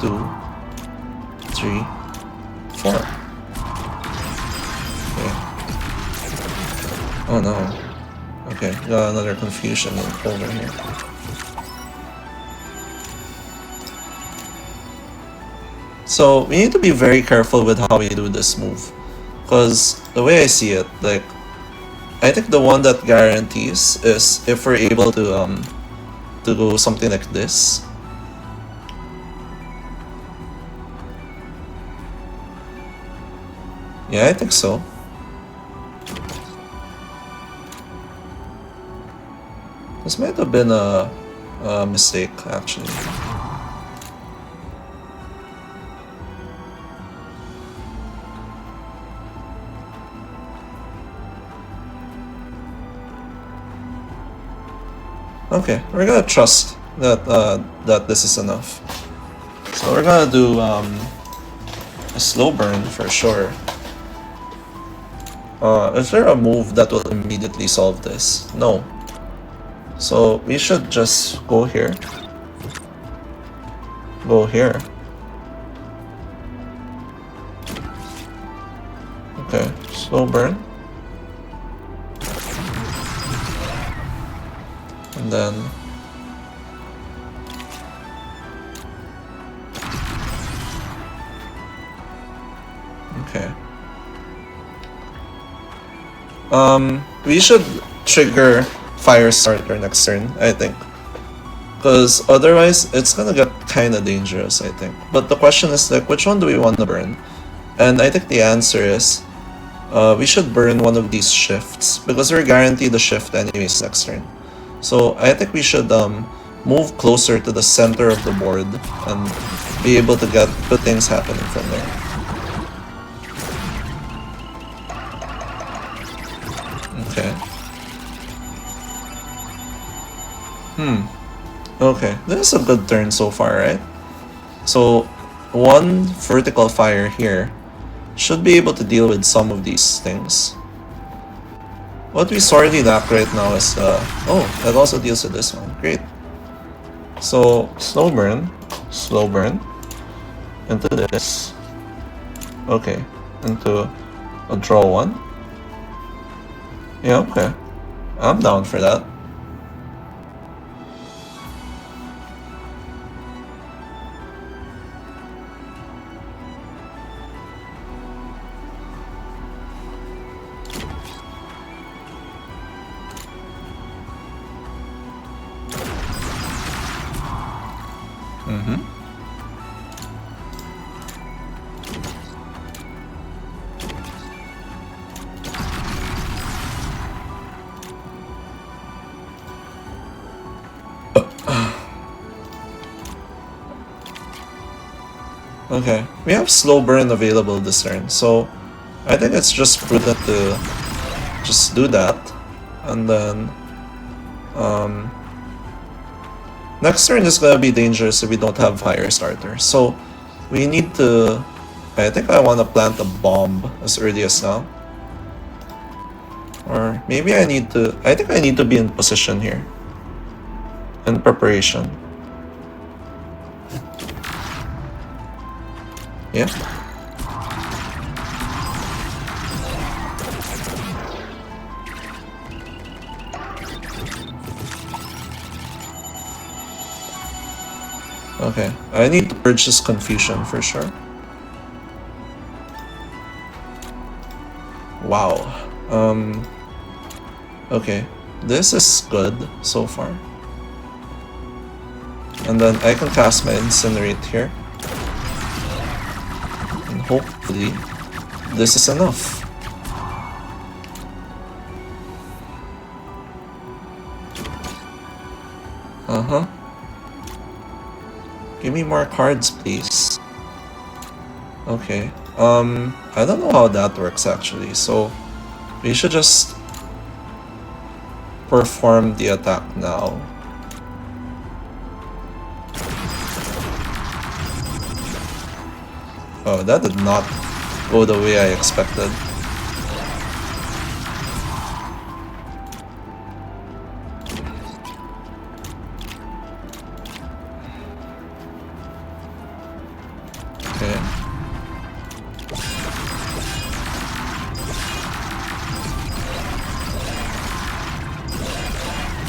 2, 3, 4. Okay. Oh no. Okay, got another confusion over here. So we need to be very careful with how we do this move, because the way I see it, like, I think the one that guarantees is if we're able to go something like this. Yeah, I think so. This might have been a mistake, actually. Okay, we're gonna trust that that this is enough. So we're gonna do a slow burn for sure. Is there a move that will immediately solve this? No. So we should just go here. Go here. Okay, slow burn. And then okay. We should trigger fire starter next turn, I think. Because otherwise it's gonna get kinda dangerous, I think. But the question is, like, which one do we want to burn? And I think the answer is we should burn one of these shifts, because we're guaranteed the shift anyways next turn. So I think we should move closer to the center of the board and be able to get good things happening from there. Okay. Okay, this is a good turn so far, right? So one vertical fire here should be able to deal with some of these things. What we sorely lack right now is oh, that also deals with this one. Great. So slow burn into this. Okay, into a draw one. Yeah, okay. I'm down for that. Okay, we have slow burn available this turn, so I think it's just prudent to just do that, and then next turn is gonna be dangerous if we don't have fire starter. So we need to, I think I want to plant a bomb as early as now, or maybe I think I need to be in position here, in preparation. Yeah. Okay, I need to purge this confusion for sure. Wow. Okay, this is good so far. And then I can cast my incinerate here. And hopefully this is enough. Give me more cards, please. Okay. I don't know how that works actually, so we should just perform the attack now. Oh, that did not go the way I expected.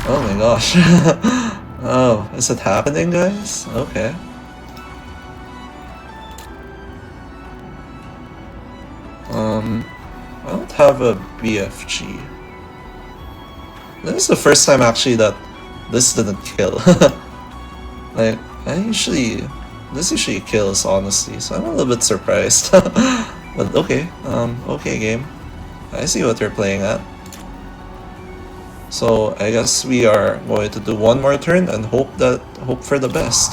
Oh my gosh. Oh, is it happening, guys? Okay. I don't have a BFG. This is the first time actually that this didn't kill. Like, this usually kills, honestly, so I'm a little bit surprised. But okay, okay game. I see what you're playing at. So I guess we are going to do one more turn and hope for the best.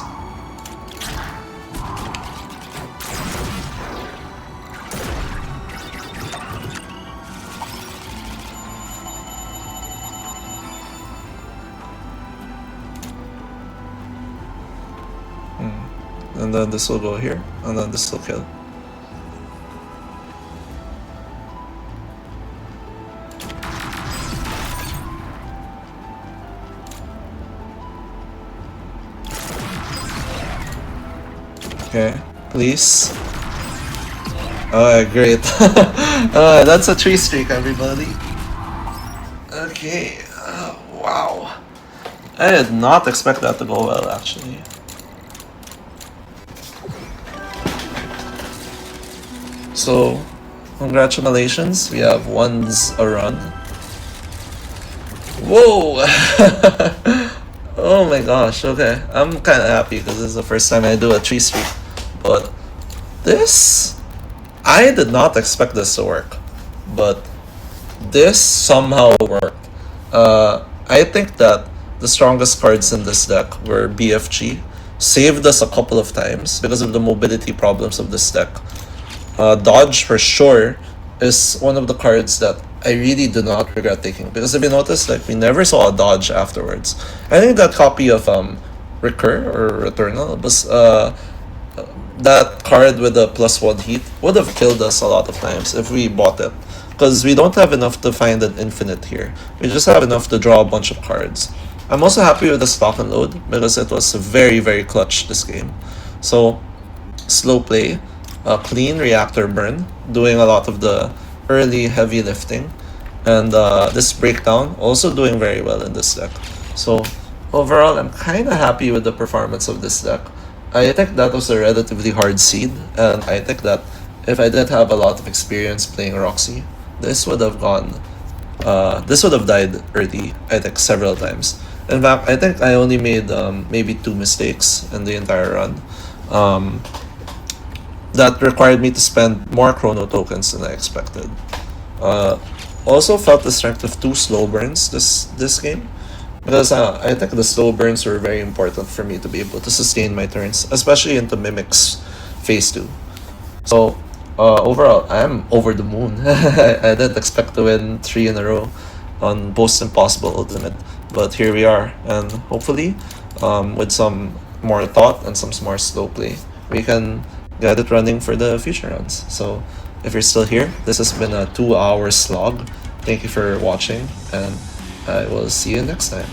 And then this will go here, and then this will kill. Okay, please. Alright, great. That's a 3 streak, everybody. Okay, wow. I did not expect that to go well, actually. So, congratulations, we have ones a run. Whoa! Oh my gosh, okay. I'm kinda happy because this is the first time I do a 3 streak. But this, I did not expect this to work. But this somehow worked. I think that the strongest cards in this deck were BFG. Saved us a couple of times because of the mobility problems of this deck. Dodge for sure is one of the cards that I really do not regret taking, because if you notice, like, we never saw a dodge afterwards. I think that copy of Recur or Returnal was that card with the +1 heat would have killed us a lot of times if we bought it, because we don't have enough to find an infinite here. We just have enough to draw a bunch of cards. I'm also happy with the stock and load because it was very, very clutch this game. So, slow play. Clean reactor burn, doing a lot of the early heavy lifting, and this breakdown also doing very well in this deck. So overall, I'm kind of happy with the performance of this deck. I think that was a relatively hard seed, and I think that if I didn't have a lot of experience playing Roxy, this would have died early, I think, several times. In fact, I think I only made maybe 2 mistakes in the entire run. That required me to spend more chrono tokens than I expected. Also felt the strength of 2 slow burns this game, because I think the slow burns were very important for me to be able to sustain my turns, especially into Mimic's phase 2. So overall, I'm over the moon. I didn't expect to win 3 in a row on Post Impossible Ultimate, but here we are, and hopefully with some more thought and some more slow play, we can get it running for the future runs. So if you're still here, this has been a 2-hour slog. Thank you for watching, and I will see you next time.